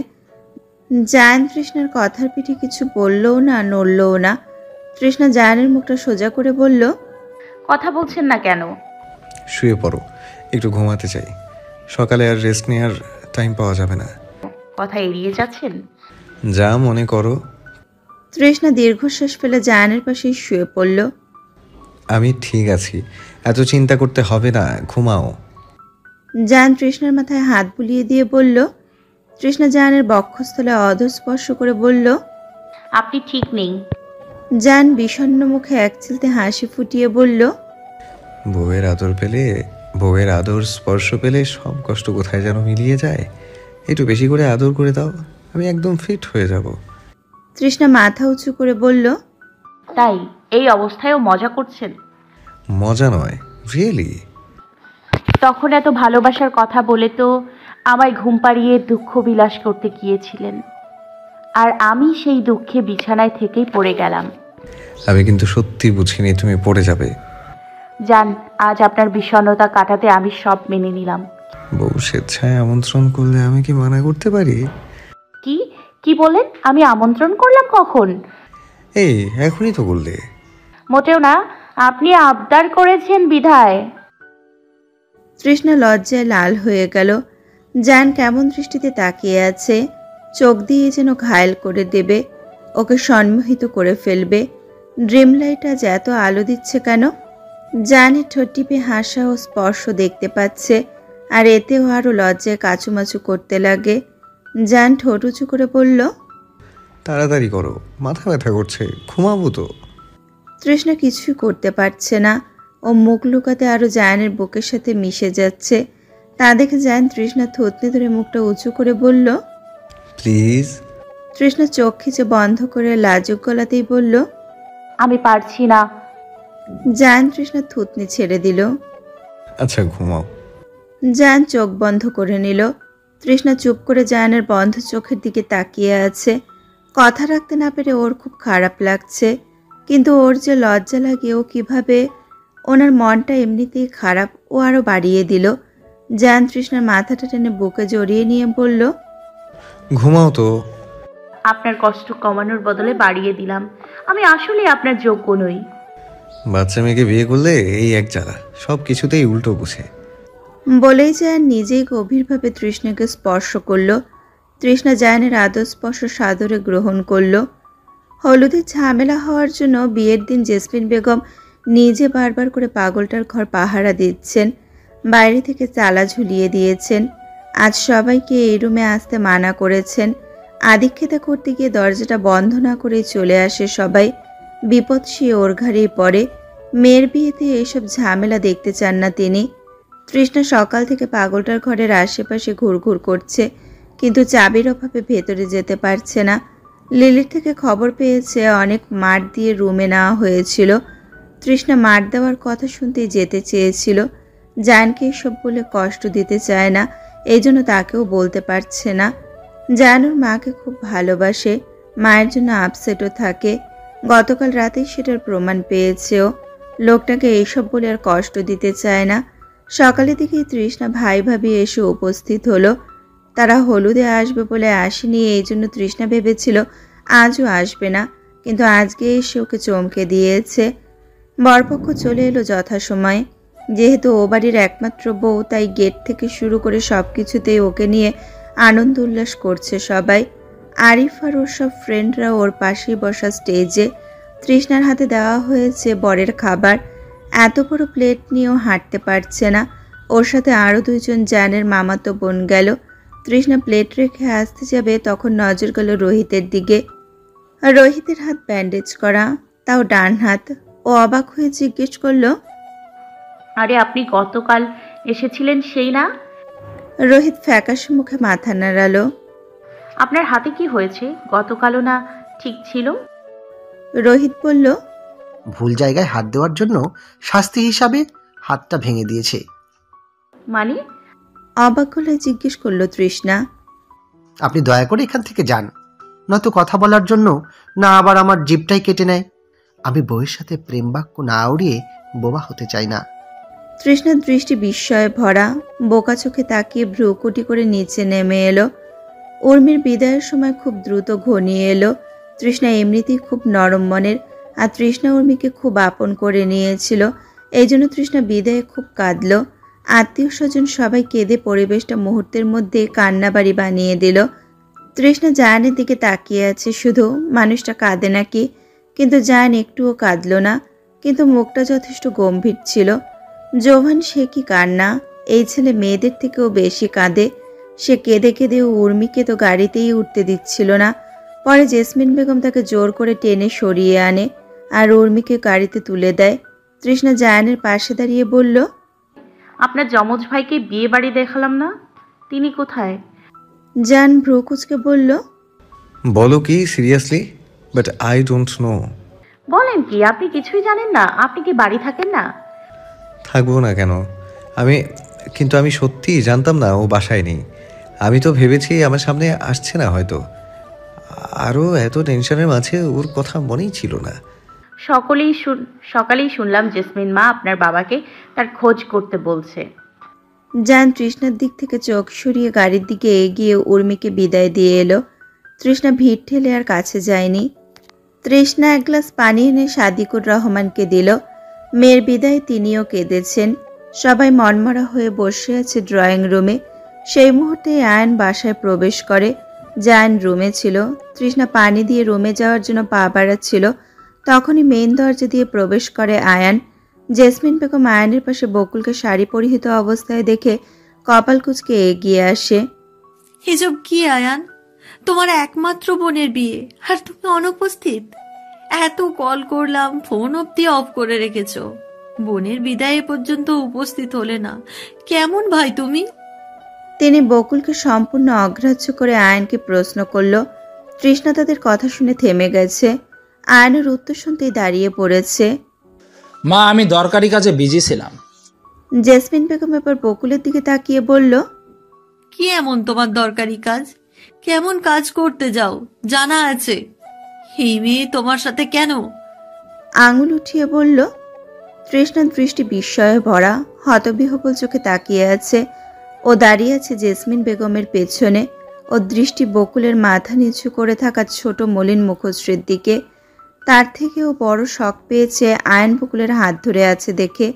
জায়ান তৃষ্ণার কথার পিঠে কিছু বললও না, নড়লও না। তৃষ্ণা জায়ানের মুখটা সোজা করে বলল, কথা বলছেন না কেন? শুয়ে পড়ো, একটু ঘুমাতে চাই। সকালে আর রেস্ট নেওয়ার টাইম পাওয়া যাবে না। কথা এড়িয়ে যাচ্ছেন। যা মনে করো। তৃষ্ণা দীর্ঘশ্বাস ফেলে জায়ানের পাশেই শুয়ে পড়ল। আমি ঠিক আছি, এত চিন্তা করতে হবে না, ঘুমাও। জায়ান তৃষ্ণার মাথায় হাত বুলিয়ে দিয়ে বলল। তৃষ্ণা জায়ানের বক্ষস্থলে অধঃস্পর্শ করে বলল, আপনি ঠিক নেই। জায়ান বিষণ্ণ মুখে একচিলতে হাসি ফুটিয়ে বলল, বউয়ের আদর পেলে, বউয়ের আদর স্পর্শ পেলে সব কষ্ট কোথায় যেন মিলিয়ে যায়। একটু বেশি করে আদর করে দাও, আমি একদম ফিট হয়ে যাব। তৃষ্ণা মাথা উঁচু করে বলল, তাই এই অবস্থায়ও মজা করছেন? মজা নয়, রিয়েলি। তখন এত ভালোবাসার কথা বলে তো আমায় ঘুম পাড়িয়ে দুঃখ বিলাস করতে গিয়েছিলেন, আর আমি সেই দুঃখে বিছানায় থেকেই পড়ে গেলাম। আমি কিন্তু সত্যি বুঝিনি তুমি পড়ে যাবে। জান, আজ আপনার বিষণ্ণতা কাটাতে আমি সব মেনে নিলাম। বউ স্বেচ্ছায় আমন্ত্রণ করলে আমি কি মানা করতে পারি? কি কি বলেন? আমি আমন্ত্রণ করলাম কখন? এই এখনই তো বললে। মোটেও না, আপনি আবদার করেছেন বিধায়। তৃষ্ণা লজ্জায় লাল হয়ে গেল। জায়ান কেমন দৃষ্টিতে তাকিয়ে আছে, চোখ দিয়ে যেন ঘায়েল করে দেবে, ওকে সম্মোহিত করে ফেলবে। ড্রিম লাইট আজ এত আলো দিচ্ছে কেন? জায়ানের ঠোঁট টিপে হাসা ও স্পর্শ দেখতে পাচ্ছে, আর এতেও আরও লজ্জায় কাচুমাচু করতে লাগে। জায়ান ঠোঁট উঁচু করে বলল, তাড়াতাড়ি করো, মাথা ব্যথা করছে, ঘুমাবো তো। তৃষ্ণা কিছুই করতে পারছে না। ও মুখ লুকাতে আরও জায়ানের বুকের সাথে মিশে যাচ্ছে। তা দেখে জায়ান তৃষ্ণা থুতনি ধরে মুখটা উঁচু করে বলল, প্লিজ। তৃষ্ণা চোখ খিচে বন্ধ করে লাজুক গলাতেই বলল, আমি পারছি না। জায়ান তৃষ্ণা থুতনি ছেড়ে দিল। আচ্ছা ঘুমাও। জায়ান চোখ বন্ধ করে নিল। তৃষ্ণা চুপ করে জায়ানের বন্ধ চোখের দিকে তাকিয়ে আছে। কথা রাখতে না পেরে ওর খুব খারাপ লাগছে, কিন্তু ওর যে লজ্জা লাগে ও কিভাবে। ওনার মনটা এমনিতেই খারাপ, ও আরও বাড়িয়ে দিল। জায়ান তৃষ্ণার মাথাটা টেনে বুকে জড়িয়ে নিয়ে বলল, ঘুমাও তো। আপনার কষ্ট কমানোর বদলে বাড়িয়ে দিলাম। আমি আসলে আপনার যোগ্য নই। বাচ্চা মেয়েকে বিয়ে করলে এই এক জ্বালা, সব কিছুতেই উল্টো বুঝে। বলেই জায়ান নিজেই গভীরভাবে তৃষ্ণাকে স্পর্শ করল। তৃষ্ণা জায়ানের আদর স্পর্শ সাদরে গ্রহণ করল। হলুদের ঝামেলা হওয়ার জন্য বিয়ের দিন জেসমিন বেগম নিজে বারবার করে পাগলটার ঘর পাহারা দিচ্ছেন, বাইরে থেকে তালা ঝুলিয়ে দিয়েছেন। আজ সবাইকে এই রুমে আসতে মানা করেছেন। আদিক্ষেতা করতে গিয়ে দরজাটা বন্ধ না করেই চলে আসে সবাই। বিপদ সে ওর ঘাড়েই পড়ে। মেয়ের বিয়েতে এসব ঝামেলা দেখতে চান না তিনি। তৃষ্ণা সকাল থেকে পাগলটার ঘরের আশেপাশে ঘুরঘুর করছে, কিন্তু চাবির অভাবে ভেতরে যেতে পারছে না। লিলির থেকে খবর পেয়েছে অনেক মার দিয়ে রুমে নেওয়া হয়েছিল। তৃষ্ণা মার দেওয়ার কথা শুনতেই যেতে চেয়েছিল। জায়ানকে এসব বলে কষ্ট দিতে চায় না, এই জন্য তাকেও বলতে পারছে না। জায়ান ওর মাকে খুব ভালোবাসে, মায়ের জন্য আপসেটও থাকে। গতকাল রাতেই সেটার প্রমাণ পেয়েছেও। লোকটাকে এইসব বলে আর কষ্ট দিতে চায় না। সকালের দিকেই তৃষ্ণা ভাই ভাবি এসে উপস্থিত হলো। তারা হলুদে আসবে বলে আসেনি, এই জন্য তৃষ্ণা ভেবেছিল আজও আসবে না, কিন্তু আজকে এসে ওকে চমকে দিয়েছে। বরপক্ষ চলে এলো যথাসময়ে। যেহেতু ও বাড়ির একমাত্র বউ, তাই গেট থেকে শুরু করে সব কিছুতেই ওকে নিয়ে আনন্দ উল্লাস করছে সবাই। আরিফ আর ওর সব ফ্রেন্ডরা ওর পাশেই বসা স্টেজে। তৃষ্ণার হাতে দেওয়া হয়েছে বরের খাবার। এত বড় প্লেট নিয়েও হাঁটতে পারছে না। ওর সাথে আরও দুইজন জায়ানের মামাতো বোন গেল। তৃষ্ণা প্লেট রেখে আসতে যাবে, তখন নজর গেল রোহিতের দিকে। রোহিতের হাত ব্যান্ডেজ করা, তাও ডান হাত। ও অবাক হয়ে জিজ্ঞেস করলো, আরে আপনি গতকাল এসেছিলেন সেই না? রোহিত ফ্যাকাশে মুখে মাথা নাড়ালো। আপনার হাতে কি হয়েছে? গতকালও না ঠিক ছিল? রোহিত বলল, ভুল জায়গায় হাত দেওয়ার জন্য শাস্তি হিসাবে হাতটা ভেঙে দিয়েছে। মানে? অবাক গলায় জিজ্ঞেস করলো তৃষ্ণা। আপনি দয়া করে এখান থেকে যান, নয়তো কথা বলার জন্য না আবার আমার জিভটাই কেটে নেয়। আমি বউয়ের সাথে প্রেম বাক্য না উড়িয়ে বোবা হতে চাই না। তৃষ্ণার দৃষ্টি বিস্ময়ে ভরা, বোকা চোখে তাকিয়ে ভ্রুকুটি করে নিচে নেমে এলো। উর্মির বিদায়ের সময় খুব দ্রুত ঘনিয়ে এলো। তৃষ্ণা এমনিতেই খুব নরম মনের, আর তৃষ্ণা উর্মিকে খুব আপন করে নিয়েছিল। এই জন্য তৃষ্ণা বিদায়ে খুব কাঁদল। আত্মীয় স্বজন সবাই কেঁদে পরিবেশটা মুহূর্তের মধ্যে কান্নাবাড়ি বানিয়ে দিল। তৃষ্ণা জায়ানের দিকে তাকিয়ে আছে শুধু, মানুষটা কাঁদে নাকি, কিন্তু জায়ান একটুও কাঁদল না, কিন্তু মুখটা যথেষ্ট গম্ভীর ছিল। জোহান সে কি কান্না! এই ছেলে মেয়েদের থেকেও বেশি কাঁদে। সে কেঁদে কেঁদে উর্মিকে তো গাড়িতেই উঠতে দিচ্ছিল না। পরে জেসমিন বেগম তাকে জোর করে টেনে সরিয়ে আনে আর উর্মিকে গাড়িতে তুলে দেয়। তৃষ্ণা জায়ানের পাশে দাঁড়িয়ে বলল, আপনার যমজ ভাইকে বিয়ে বাড়ি দেখালাম না, তিনি কোথায়? জায়ান ভ্রুকুচকে বলল, বলো কি seriously? But I don't know. বলেন কি, আপনি কিছুই জানেন না? আপনি কি বাড়ি থাকেন না? থাকবো না কেন? কিন্তু আমি সত্যিই জানতাম না ও বাসায় নেই। আমি তো ভেবেছি আমার সামনে আসছে না হয়তো। আরও এত টেনশনের মাঝে ওর কথা মনেই ছিল না। সকালেই শুনলাম জেসমিন মা আপনার বাবাকে তার খোঁজ করতে বলছে। জায়ান তৃষ্ণার দিক থেকে চোখ সরিয়ে গাড়ির দিকে এগিয়ে উর্মিকে বিদায় দিয়ে এলো। তৃষ্ণা ভিড় ঠেলে আর কাছে যায়নি। তৃষ্ণা এক গ্লাস পানি এনে সাদিকুর রহমানকে দিল। মেয়ের বিদায় তিনিও কেঁদেছেন। সবাই মনমরা হয়ে বসে আছে ড্রয়িং রুমে। সেই মুহূর্তে আয়ান বাসায় প্রবেশ করে। জায়ান রুমে ছিল। তৃষ্ণা পানি দিয়ে রুমে যাওয়ার জন্য পা বাড়াচ্ছিল, তখনই মেইন দরজা দিয়ে প্রবেশ করে আয়ান। জেসমিন বেগম আয়ানের পাশে বকুলকে শাড়ি পরিহিত অবস্থায় দেখে কপাল কুঁচকে এগিয়ে আসে। এসব কি আয়ান? তোমার একমাত্র বোনের বিয়ে আর তুমি অনুপস্থিত। এত কল করলাম, ফোন অব্দি অফ করে রেখেছ। বোনের বিদায়ে পর্যন্ত উপস্থিত হলে না, কেমন ভাই তুমি? তিনি বকুলকে সম্পূর্ণ অগ্রাহ্য করে আয়ানকে প্রশ্ন করল। তৃষ্ণা তাদের কথা শুনে থেমে গেছে। আয়ানের উত্তর শুনতেই দাঁড়িয়ে পড়েছে। মা, আমি দরকারি কাজে বিজি ছিলাম। জেসমিন বেগম এবার বকুলের দিকে তাকিয়ে বলল, কি এমন তোমার দরকারি কাজ? কেমন কাজ করতে যাও জানা আছে? এই মেয়ে তোমার সাথে কেন? আঙুল উঠিয়ে বলল। তৃষ্ণার দৃষ্টি বিস্ময়ে ভরা, হতবিহ্বল চোখে তাকিয়ে আছে। ও দাঁড়িয়ে আছে জেসমিন বেগমের পেছনে। ওর দৃষ্টি বকুলের মাথা নিচু করে থাকা ছোট মলিন মুখশ্রীর দিকে। তার থেকেও বড় শখ পেয়েছে আয়ন বকুলের হাত ধরে আছে দেখে।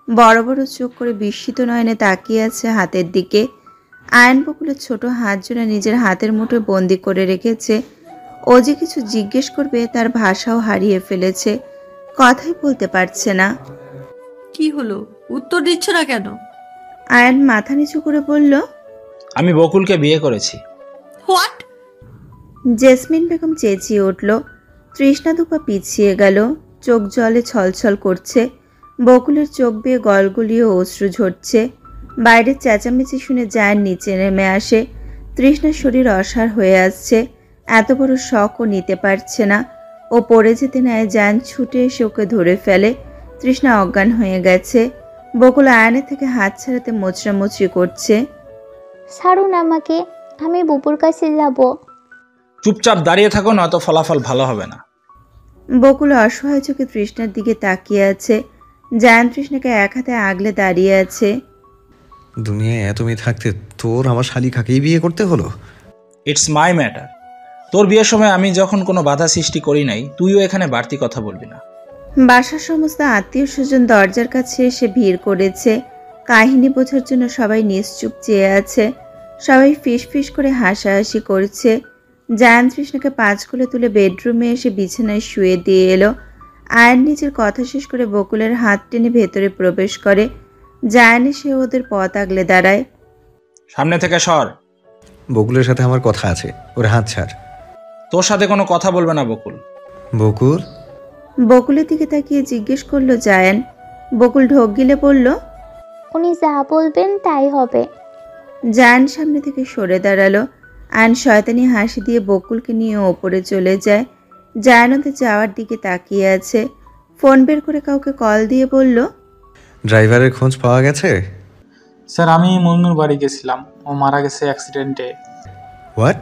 বড় বড় চোখ করে বিস্মিত নয়নে তাকিয়ে আছে হাতের দিকে। আয়ন বকুলের ছোট হাত জোড়া নিজের হাতের মুঠোয় বন্দি করে রেখেছে। ও যে কিছু জিজ্ঞেস করবে তার ভাষাও হারিয়ে ফেলেছে, কথাই বলতে পারছে না। কি হলো, উত্তর দিচ্ছ না কেন? আয়ন মাথা নিচু করে বলল, আমি বকুলকে বিয়ে করেছি। হোয়াট? জেসমিন বেগম চেঁচিয়ে উঠল। তৃষ্ণা দুপা পিছিয়ে গেল, চোখ জলে ছলছল করছে। বকুলের চোখ বেয়ে গলগলিয়ে অশ্রু ঝরছে। বাইরের চেঁচামেচি শুনে জায়ান নিচে নেমে আসে। তৃষ্ণার শরীর অসাড় হয়ে আসছে, এত বড় শখও নিতে পারছে না। ও পড়ে যেতে নেয়, জায়ান ছুটে এসে ওকে ধরে ফেলে। তৃষ্ণা অজ্ঞান হয়ে গেছে। বকুল আয়নের থেকে হাত ছাড়াতে মোচড়ামুচড়ি করছে। ছাড়ুন আমাকে, আমি বুবুর কাছে যাব। চুপচাপ দাঁড়িয়ে থাকো, নয়তো ফলাফল ভালো হবে না। বকুল অসহায় চোখে তৃষ্ণার দিকে তাকিয়ে আছে। জায়ান তৃষ্ণাকে এক হাতে আগলে দাঁড়িয়ে আছে। দুনিয়ায় এত মেয়ে থাকতে তোর আমার শালিকাকেই বিয়ে করতে হলো? It's my matter. তোর বিয়ের সময় আমি যখন কোনো বাধা সৃষ্টি করি নাই, তুইও এখানে বাড়তি কথা বলবি না। বাসার সমস্ত আত্মীয় স্বজন দরজার কাছে এসে ভিড় করেছে। কাহিনী বোঝার জন্য সবাই নিশ্চুপ চেয়ে আছে। সবাই ফিস ফিস করে হাসাহাসি করছে। জায়ান তৃষ্ণাকে 5 কোলে তুলে বেডরুমে এসে বিছানায় শুয়ে দিয়ে এলো। আয়ন নিজের কথা শেষ করে বকুলের হাত টেনে ভেতরে প্রবেশ করে। জায়ান এসে ওদের পথ আগলে দাঁড়ায়। সামনে থেকে সর। বকুলের সাথে আমার কথা আছে, ওর হাত ছাড়। তোর সাথে কোনো কথা বলবে না বকুল। বকুল? বকুলের দিকে তাকিয়ে জিজ্ঞেস করলো জায়ান। বকুল ঢোক গিলে বলল, উনি যা বলবেন তাই হবে। জায়ান সামনে থেকে সরে দাঁড়ালো। আয়ন শয়তানি হাসি দিয়ে বকুলকে নিয়ে ওপরে চলে যায়। জায়ান ওদের যাওয়ার দিকে তাকিয়ে আছে। ফোন বের করে কাউকে কল দিয়ে বলল, ড্রাইভারের খোঁজ পাওয়া গেছে? স্যার, আমি মন্নুর বাড়ি গেছিলাম, ও মারা গেছে অ্যাক্সিডেন্টে। হোয়াট?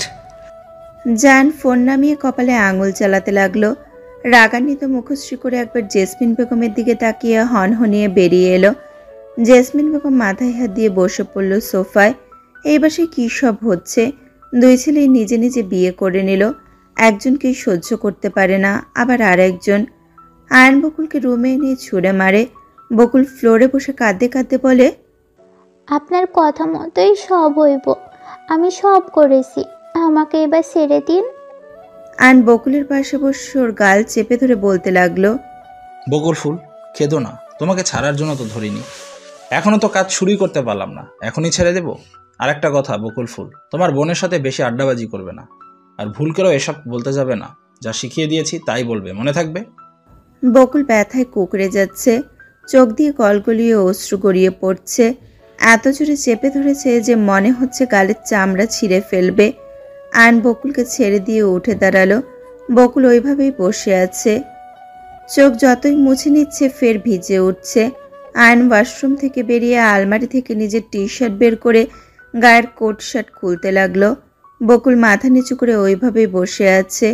জায়ান ফোন নামিয়ে কপালে আঙুল চালাতে লাগলো। রাগান্বিত মুখশ্রী করে একবার জেসমিন বেগমের দিকে তাকিয়ে হনহনিয়ে বেরিয়ে এলো। জেসমিন বেগম মাথায় হাত দিয়ে বসে পড়ল সোফায়। এই বাসায় কী সব হচ্ছে! 2 ছেলেই নিজে নিজে বিয়ে করে নিল। একজনকেই সহ্য করতে পারে না, আবার আর একজন। আয়ন বকুলকে রুমে এনে ছুঁড়ে মারে। বকুল ফ্লোরে বসে কাঁদতে কাঁদতে বলে, আপনার কথা মতোই সব হইব, আমি সব করেছি, আমাকে এবার ছেড়ে দিন। আয়ন বকুলের পাশে বসে ওর গাল চেপে ধরে বলতে লাগলো, বকুল ফুল, খেদো না, তোমাকে ছাড়ার জন্য তো ধরিনি। এখনো তো কাজ শুরুই করতে পারলাম না, এখনই ছেড়ে দেব? আর একটা কথা বকুল ফুল, তোমার বোনের সাথে বেশি আড্ডাবাজি করবে না, আর ভুল করেও এসব বলতে যাবে না। যা শিখিয়ে দিয়েছি তাই বলবে, মনে থাকবে? বকুল ব্যথায় কুকড়ে যাচ্ছে, চোখ দিয়ে গলগলিয়ে অশ্রু গড়িয়ে পড়ছে। এত জোরে চেপে ধরেছে যে মনে হচ্ছে গালের চামড়া ছিঁড়ে ফেলবে। আয়ন বকুলকে ছেড়ে দিয়ে উঠে দাঁড়ালো। বকুল ওইভাবেই বসে আছে, চোখ যতই মুছে নিচ্ছে ফের ভিজে উঠছে। আয়ন ওয়াশরুম থেকে বেরিয়ে আলমারি থেকে নিজের টি শার্ট বের করে গায়ের কোট শার্ট খুলতে লাগলো। বকুল মাথা নিচু করে ওইভাবেই বসে আছে।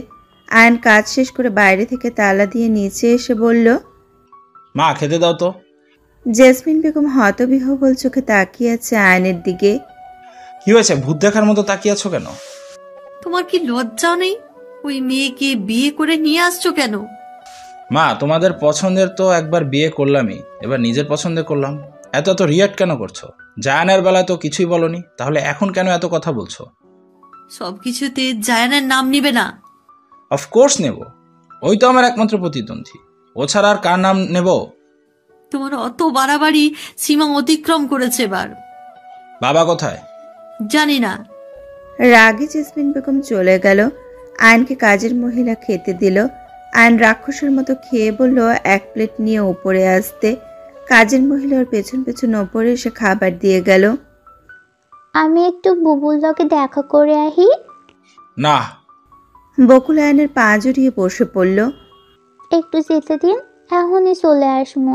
আয়ন কাজ শেষ করে বাইরে থেকে তালা দিয়ে নিচে এসে বলল, মা খেতে দাও তো। জেসমিন বেগম হতবিহ্বল চোখে তাকিয়ে আছে আয়নের দিকে। কি হয়েছে, ভূত দেখার মতো তাকিয়ে আছো কেন? তোমার কি লজ্জা নেই? ওই মেয়েকে বিয়ে করে নিয়ে আসছো কেন? মা, তোমাদের পছন্দের তো একবার বিয়ে করলামই, এবার নিজের পছন্দের করলাম। এত এত রিয়াক্ট কেন করছো? জায়ানের বেলায় তো কিছুই বলনি, তাহলে এখন কেন এত কথা বলছো? সবকিছুতে জায়ানের নাম নিবে না? অফকোর্স নেব, ওই তো আমার একমাত্র প্রতিদ্বন্দ্বী, ও ছাড়া আর কার নাম নেব? তোমার অত বাড়াবাড়ি সীমা অতিক্রম করেছে এবার। বাবা কোথায়? জানি না। রাগে জেসমিন বেগম চলে গেল। আয়নকে কাজের মহিলা খেতে দিল। আয়ন রাক্ষসের মতো খেয়ে বলল 1 প্লেট নিয়ে উপরে আসতে। কাজের মহিলা ওর পেছন পেছন ওপরে এসে খাবার দিয়ে গেল। আমি একটু বুবুল লগে দেখা করে আহি। না। বকুল আয়নের পা জড়িয়ে বসে পড়ল। একটু যেতে দিন, এখনই চলে আসবো।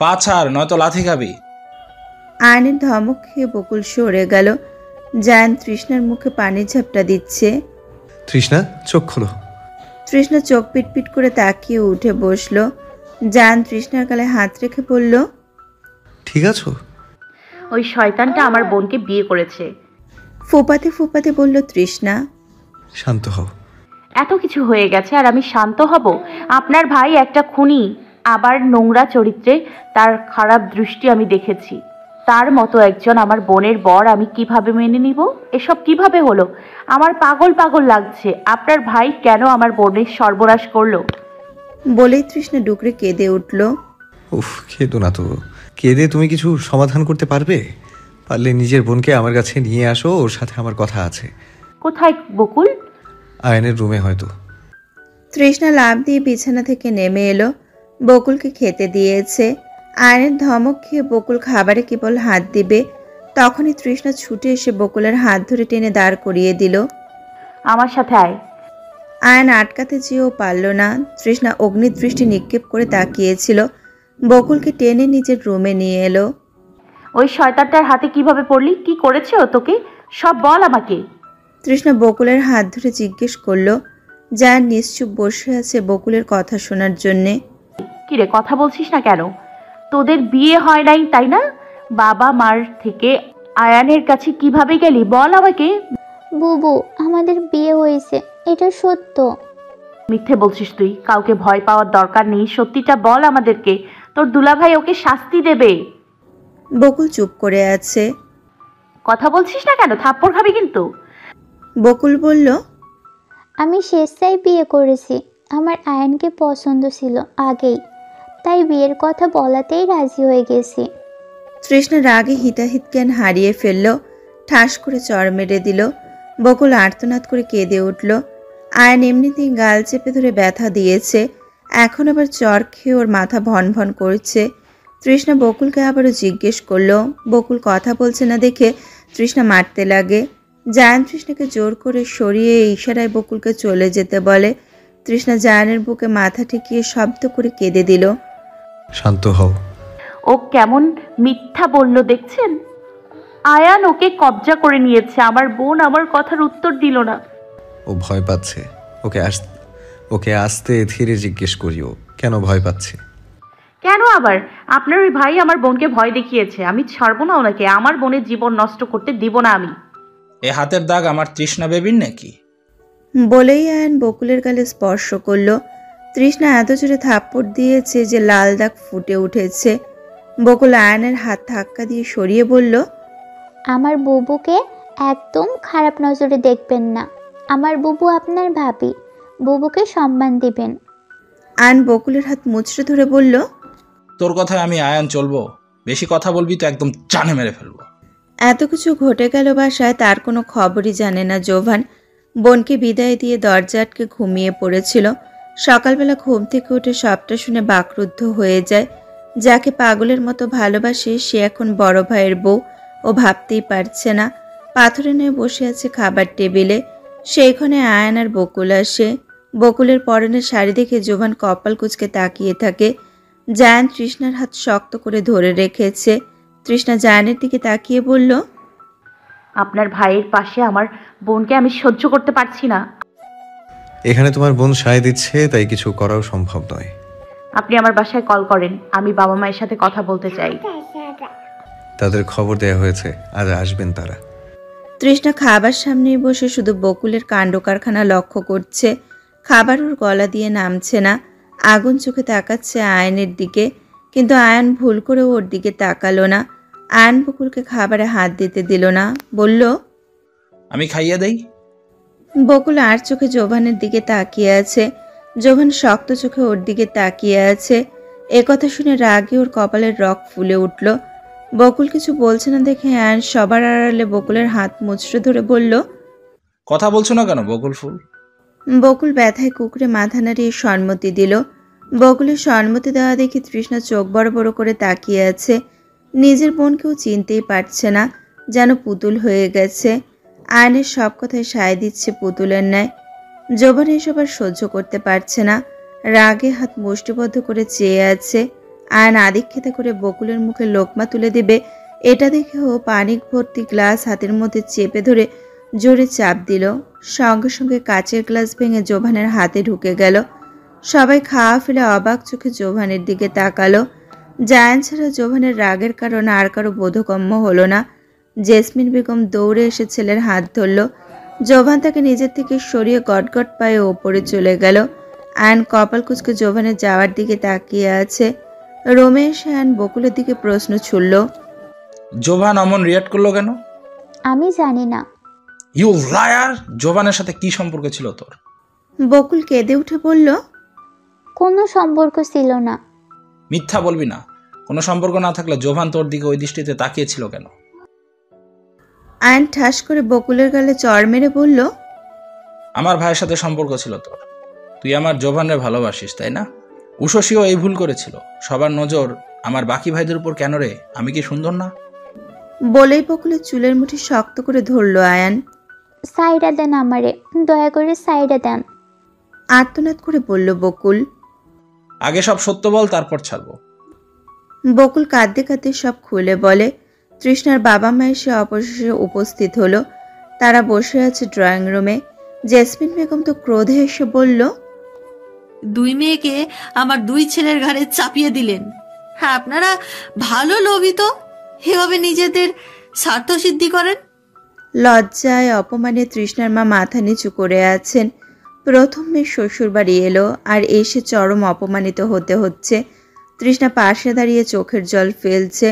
পা ছাড়, নয়তো লাথি খাবি। আয়নের ধমক খেয়ে বকুল সরে গেল। জায়ান তৃষ্ণার মুখে পানির ঝাপটা দিচ্ছে। তৃষ্ণা, চোখ খোলো। তৃষ্ণা চোখ পিটপিট করে তাকিয়ে উঠে বসলো। জায়ান তৃষ্ণার গালে হাত রেখে বলল, ঠিক আছো? ওই শয়তানটা আমার বোনকে বিয়ে করেছে। ফোপাতে ফোপাতে বলল তৃষ্ণা। শান্ত হও। এত কিছু হয়ে গেছে আর আমি শান্ত হব? আপনার ভাই একটা খুনি, আবার নোংরা চরিত্রে, তার খারাপ দৃষ্টি আমি দেখেছি। তার মতো একজন আমার বোনের বর আমি কিভাবে মেনে নিব? এসব কিভাবে হলো? আমার পাগল পাগল লাগছে। আপনার ভাই কেন আমার বোনের সর্বনাশ করলো? বলেই তৃষ্ণা ডুকরে কেঁদে উঠল। উফ, কেঁদো না তো। কেঁদে তুমি কিছু সমাধান করতে পারবে? পারলে নিজের বোনকে আমার কাছে নিয়ে আসো, ওর সাথে আমার কথা আছে। কোথায় বকুল? আয়নের রুমে হয়তো। তৃষ্ণা লাফ দিয়ে বিছানা থেকে নেমে এলো। বকুলকে খেতে দিয়েছে। আয়নের ধমক খেয়ে বকুল খাবারে কেবল হাত দিবে, তখনই তৃষ্ণা ছুটে এসে বকুলের হাত ধরে টেনে দাঁড় করিয়ে দিল। আমার সাথে আয়। আয়ন আটকাতে চেয়েও পারল না। তৃষ্ণা অগ্নিদৃষ্টি নিক্ষেপ করে তাকিয়েছিল। বকুলকে টেনে নিজের রুমে নিয়ে এলো। ওই শয়তানটার হাতে কিভাবে পড়লি? কি করেছে ও তোকে? সব বল আমাকে। তৃষ্ণা বকুলের হাত ধরে জিজ্ঞেস করলো। জায়ান নিশ্চুপ বসে আছে বকুলের কথা শোনার জন্যে। কিরে, কথা বলছিস না কেন? তোদের বিয়ে হয় নাই তাই না? বাবা মার থেকে আয়ানের কাছে কিভাবে গেলি বল আমাকে। বুবু, আমাদের বিয়ে হয়েছে, এটা সত্য। মিথ্যে বলছিস তুই। কাউকে ভয় পাওয়ার দরকার নেই, সত্যিটা বল আমাদেরকে। তোর দুলাভাই ওকে শাস্তি দেবে। বকুল চুপ করে আছে। কথা বলছিস না কেন? থাপ্পড় খাবি কিন্তু। বকুল বলল, আমি স্বেচ্ছায় বিয়ে করেছি। আমার আয়নকে পছন্দ ছিল আগেই, তাই বিয়ের কথা বলাতেই রাজি হয়ে গেছি। তৃষ্ণা রাগে হিতাহিত জ্ঞান হারিয়ে ফেলল। ঠাস করে চড় মেরে দিল। বকুল আর্তনাদ করে কেঁদে উঠল। আয়ন এমনিতেই গাল চেপে ধরে ব্যথা দিয়েছে, এখন আবার চড় খেয়ে ওর মাথা ভন ভন করছে। তৃষ্ণা বকুলকে আবারও জিজ্ঞেস করলো। বকুল কথা বলছে না দেখে তৃষ্ণা মারতে লাগে। জায়ান তৃষ্ণাকে জোর করে সরিয়ে ইশারায় বকুলকে চলে যেতে বলে। তৃষ্ণা জায়ানের বুকে মাথা ঠেকিয়ে শব্দ করে কেঁদে দিল। শান্ত হও। ও কেমন মিথ্যা বলল দেখছেন? আয়ান ওকে কবজা করে নিয়েছে। আমার বোন আমার কথার উত্তর দিল না। ও ভয় পাচ্ছে। ওকে আস্তে ধীরে জিজ্ঞেস করিও, কেন ভয় পাচ্ছে? কেন আবার? আপনার ওই ভাই আমার বোনকে ভয় দেখিয়েছে। আমি ছাড়বো না ওনাকে। আমার বোনের জীবন নষ্ট করতে দিব না আমি। এ হাতের দাগ আমার তৃষ্ণা বেবির নাকি? বলেই আয়ন বকুলের গালে স্পর্শ করলো। তৃষ্ণা এত জোরে থাপ্পড় দিয়েছে যে লাল দাগ ফুটে উঠেছে। বকুল আয়নের হাত ধাক্কা দিয়ে সরিয়ে বলল, আমার বুবুকে একদম খারাপ নজরে দেখবেন না। আমার বুবু আপনার ভাবি, বুবুকে সম্মান দিবেন। আয়ন বকুলের হাত মুচড়ে ধরে বলল, তোর কথায় আমি আয়ান চলবো? বেশি কথা বলবি তো একদম জানে মেরে ফেলবো। এত কিছু ঘটে গেল বাসায়, তার কোনো খবরই জানে না জোভান। বোনকে বিদায় দিয়ে দরজা আটকে ঘুমিয়ে পড়েছিল। সকালবেলা ঘুম থেকে উঠে সবটা শুনে বাকরুদ্ধ হয়ে যায়। যাকে পাগলের মতো ভালোবাসে সে এখন বড় ভাইয়ের বউ। ও ভাবতেই পারছে না। পাথরে নিয়ে বসে আছে খাবার টেবিলে। সেইখানে আয়ান আর বকুল আসে। বকুলের পরনের শাড়ি দেখে জোভান কপাল কুঁচকে তাকিয়ে থাকে। জায়ান তৃষ্ণার হাত শক্ত করে ধরে রেখেছে। তৃষ্ণা জায়ানের দিকে তাকিয়ে বলল, আপনার ভাইয়ের পাশে আমার বোনকে আমি সহ্য করতে পারছি না। এখানে তোমার বোন সায় দিচ্ছে, তাই কিছু করাও সম্ভব নয়। আপনি আমার বাসায় কল করেন, আমি বাবা মায়ের সাথে কথা বলতে চাই। তাদের খবর দেয়া হয়েছে, আজ আসবেন তারা। তৃষ্ণা খাবার সামনেই বসে শুধু বকুলের কাণ্ড কারখানা লক্ষ্য করছে। খাবার ওর গলা দিয়ে নামছে না। আগুন চোখে তাকাচ্ছে আয়নের দিকে, কিন্তু আয়ন ভুল করে ওর দিকে তাকালো না। আয়ন বকুলকে খাবারে হাত দিতে দিল না, বলল, আমি খাইয়ে দেই। বকুল আর চোখে জোভানের দিকে তাকিয়ে আছে। জোভান শক্ত চোখে ওর দিকে তাকিয়ে আছে। একথা শুনে রাগে ওর কপালের রগ ফুলে উঠল। বকুল কিছু বলছে না দেখে আয়ন সবার আড়ালে বকুলের হাত মুচড়ে ধরে বলল, কথা বলছো না কেন বকুল ফুল? বকুল ব্যথায় কুকড়ে মাথা নাড়িয়ে সম্মতি দিল। বকুলের সম্মতি দেওয়া দেখে তৃষ্ণা চোখ বড় বড় করে তাকিয়ে আছে। নিজের বোনকেও চিনতেই পারছে না, যেন পুতুল হয়ে গেছে। আয়নের সব কথায় সায় দিচ্ছে পুতুলের ন্যায়। জোবান এসব আর সহ্য করতে পারছে না। রাগে হাত মুষ্টিবদ্ধ করে চেয়ে আছে। আয়ন আদিক্ষেতা করে বকুলের মুখে লোকমা তুলে দেবে এটা দেখেও পানি ভর্তি গ্লাস হাতের মধ্যে চেপে ধরে জোরে চাপ দিল। সঙ্গে সঙ্গে কাচের গ্লাস ভেঙে জোভানের হাতে ঢুকে গেল। সবাই খাওয়া ফেলে অবাক চোখে জোভানের দিকে তাকালো। জায়ান ছাড়া জোভানের রাগের কারণ আর কারো বোধগম্য হলো না। জেসমিন বেগম দৌড়ে এসে ছেলের হাত ধরল। জোভান তাকে নিজের থেকে সরিয়ে গটগট পায়ে ওপরে চলে গেল। আয়ন কপাল কুচকে জোভানের যাওয়ার দিকে তাকিয়ে আছে। রোমে এসে আয়ন বকুলের দিকে প্রশ্ন ছুড়ল, জোভান অমন রিয়াক্ট করলো কেন? আমি জানি না। You liar! জোভানের সাথে কি সম্পর্ক ছিল তোর? বকুল কেঁদে উঠে বলল, কোনো সম্পর্ক ছিল না। মিথ্যা বলবি না। কোনো সম্পর্ক না থাকলে জোভান তোর দিকে ওই দৃষ্টিতে তাকিয়েছিল কেন? আয়ন ঠাস করে বকুলের গালে চড় মেরে বলল, আমার ভাইয়ের সাথে সম্পর্ক ছিল তোর। তুই আমার জোভানরে ভালোবাসিস, তাই না? উশসীও এই ভুল করেছিল। সবার নজর আমার বাকি ভাইদের উপর কেন রে? আমি কি সুন্দর না? বলেই বকুলের চুলের মুঠি শক্ত করে ধরল আয়ান। সাইডা দেন আমারে, দয়া করে সাইডা দেন। আর্তনাদ করে বলল বকুল। আগে সব সত্য বল, তারপর ছাড়বো। বকুল কাঁদতে কাঁদতে সব খুলে বলে। তৃষ্ণার বাবা মা এসে অবশেষে উপস্থিত হলো। তারা বসে আছে ড্রয়িং রুমে। জেসমিন বেগম তো ক্রোধে এসে বলল, 2 মেয়েকে আমার 2 ছেলের ঘাড়ে চাপিয়ে দিলেন। হ্যাঁ, আপনারা ভালো লোভিত, এভাবে নিজেদের স্বার্থ সিদ্ধি করেন। লজ্জায় অপমানে তৃষ্ণার মা মাথা নিচু করে আছেন। প্রথম মেয়ে শ্বশুর বাড়ি এলো আর এসে চরম অপমানিত হতে হচ্ছে। তৃষ্ণা পাশে দাঁড়িয়ে চোখের জল ফেলছে।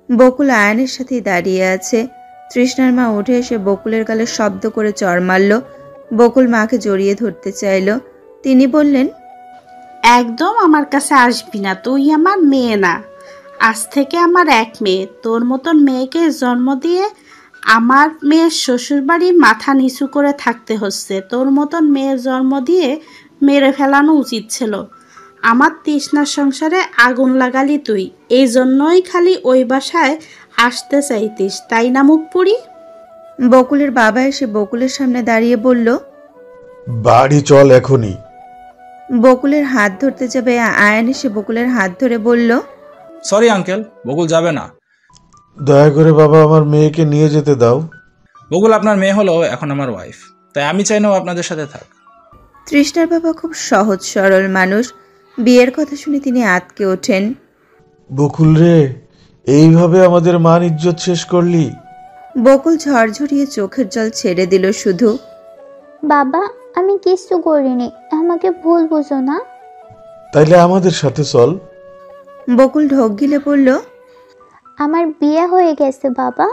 বকুল আয়নের সাথেই দাঁড়িয়ে আছে। তৃষ্ণার মা উঠে এসে বকুলের গালে শব্দ করে চড় মারল। বকুল মাকে জড়িয়ে ধরতে চাইল। তিনি বললেন, একদম আমার কাছে আসবি না, তুই আমার মেয়ে না। আজ থেকে আমার এক মেয়ে। তোর মতন মেয়েকে জন্ম দিয়ে আমার মেয়ের শ্বশুরবাড়ি মাথা নিচু করে থাকতে হচ্ছে। তোর মতন মেয়ের জন্ম দিয়ে মেরে ফেলানো উচিত ছিল। আমার তৃষ্ণার সংসারে আগুন লাগালি তুই। এই জন্যই খালি ওই বাসায় আসতে চাইতিস, তাই না মুখ পুরি? বকুলের বাবা এসে বকুলের সামনে দাঁড়িয়ে বলল, বাড়ি চল এখনই। বকুলের হাত ধরতে যাবে আয়ন এসে বকুলের হাত ধরে বলল, সরি আঙ্কেল, বকুল যাবে না। দয়া করে বাবা আমার মেয়েকে নিয়ে যেতে দাও। বকুল আপনার মেয়ে হলো এখন আমার ওয়াইফ, তাই আমি চাই না ও আপনাদের সাথে থাক। তৃষ্ণার বাবা খুব সহজ সরল মানুষ। বিয়ের কথা শুনে তিনি আঁতকে ওঠেন। বকুল রে, এইভাবে আমাদের মান ইজ্জত শেষ করলি? বকুল ঝরঝরিয়ে চোখের জল ছেড়ে দিল শুধু। বাবা, আমি কিছু করিনি, আমাকে ভুল বুঝো না। তাইলে আমাদের সাথে চল। বকুল ঢোক গিলে বলল, আমার বিয়ে হয়ে গেছে বাবা,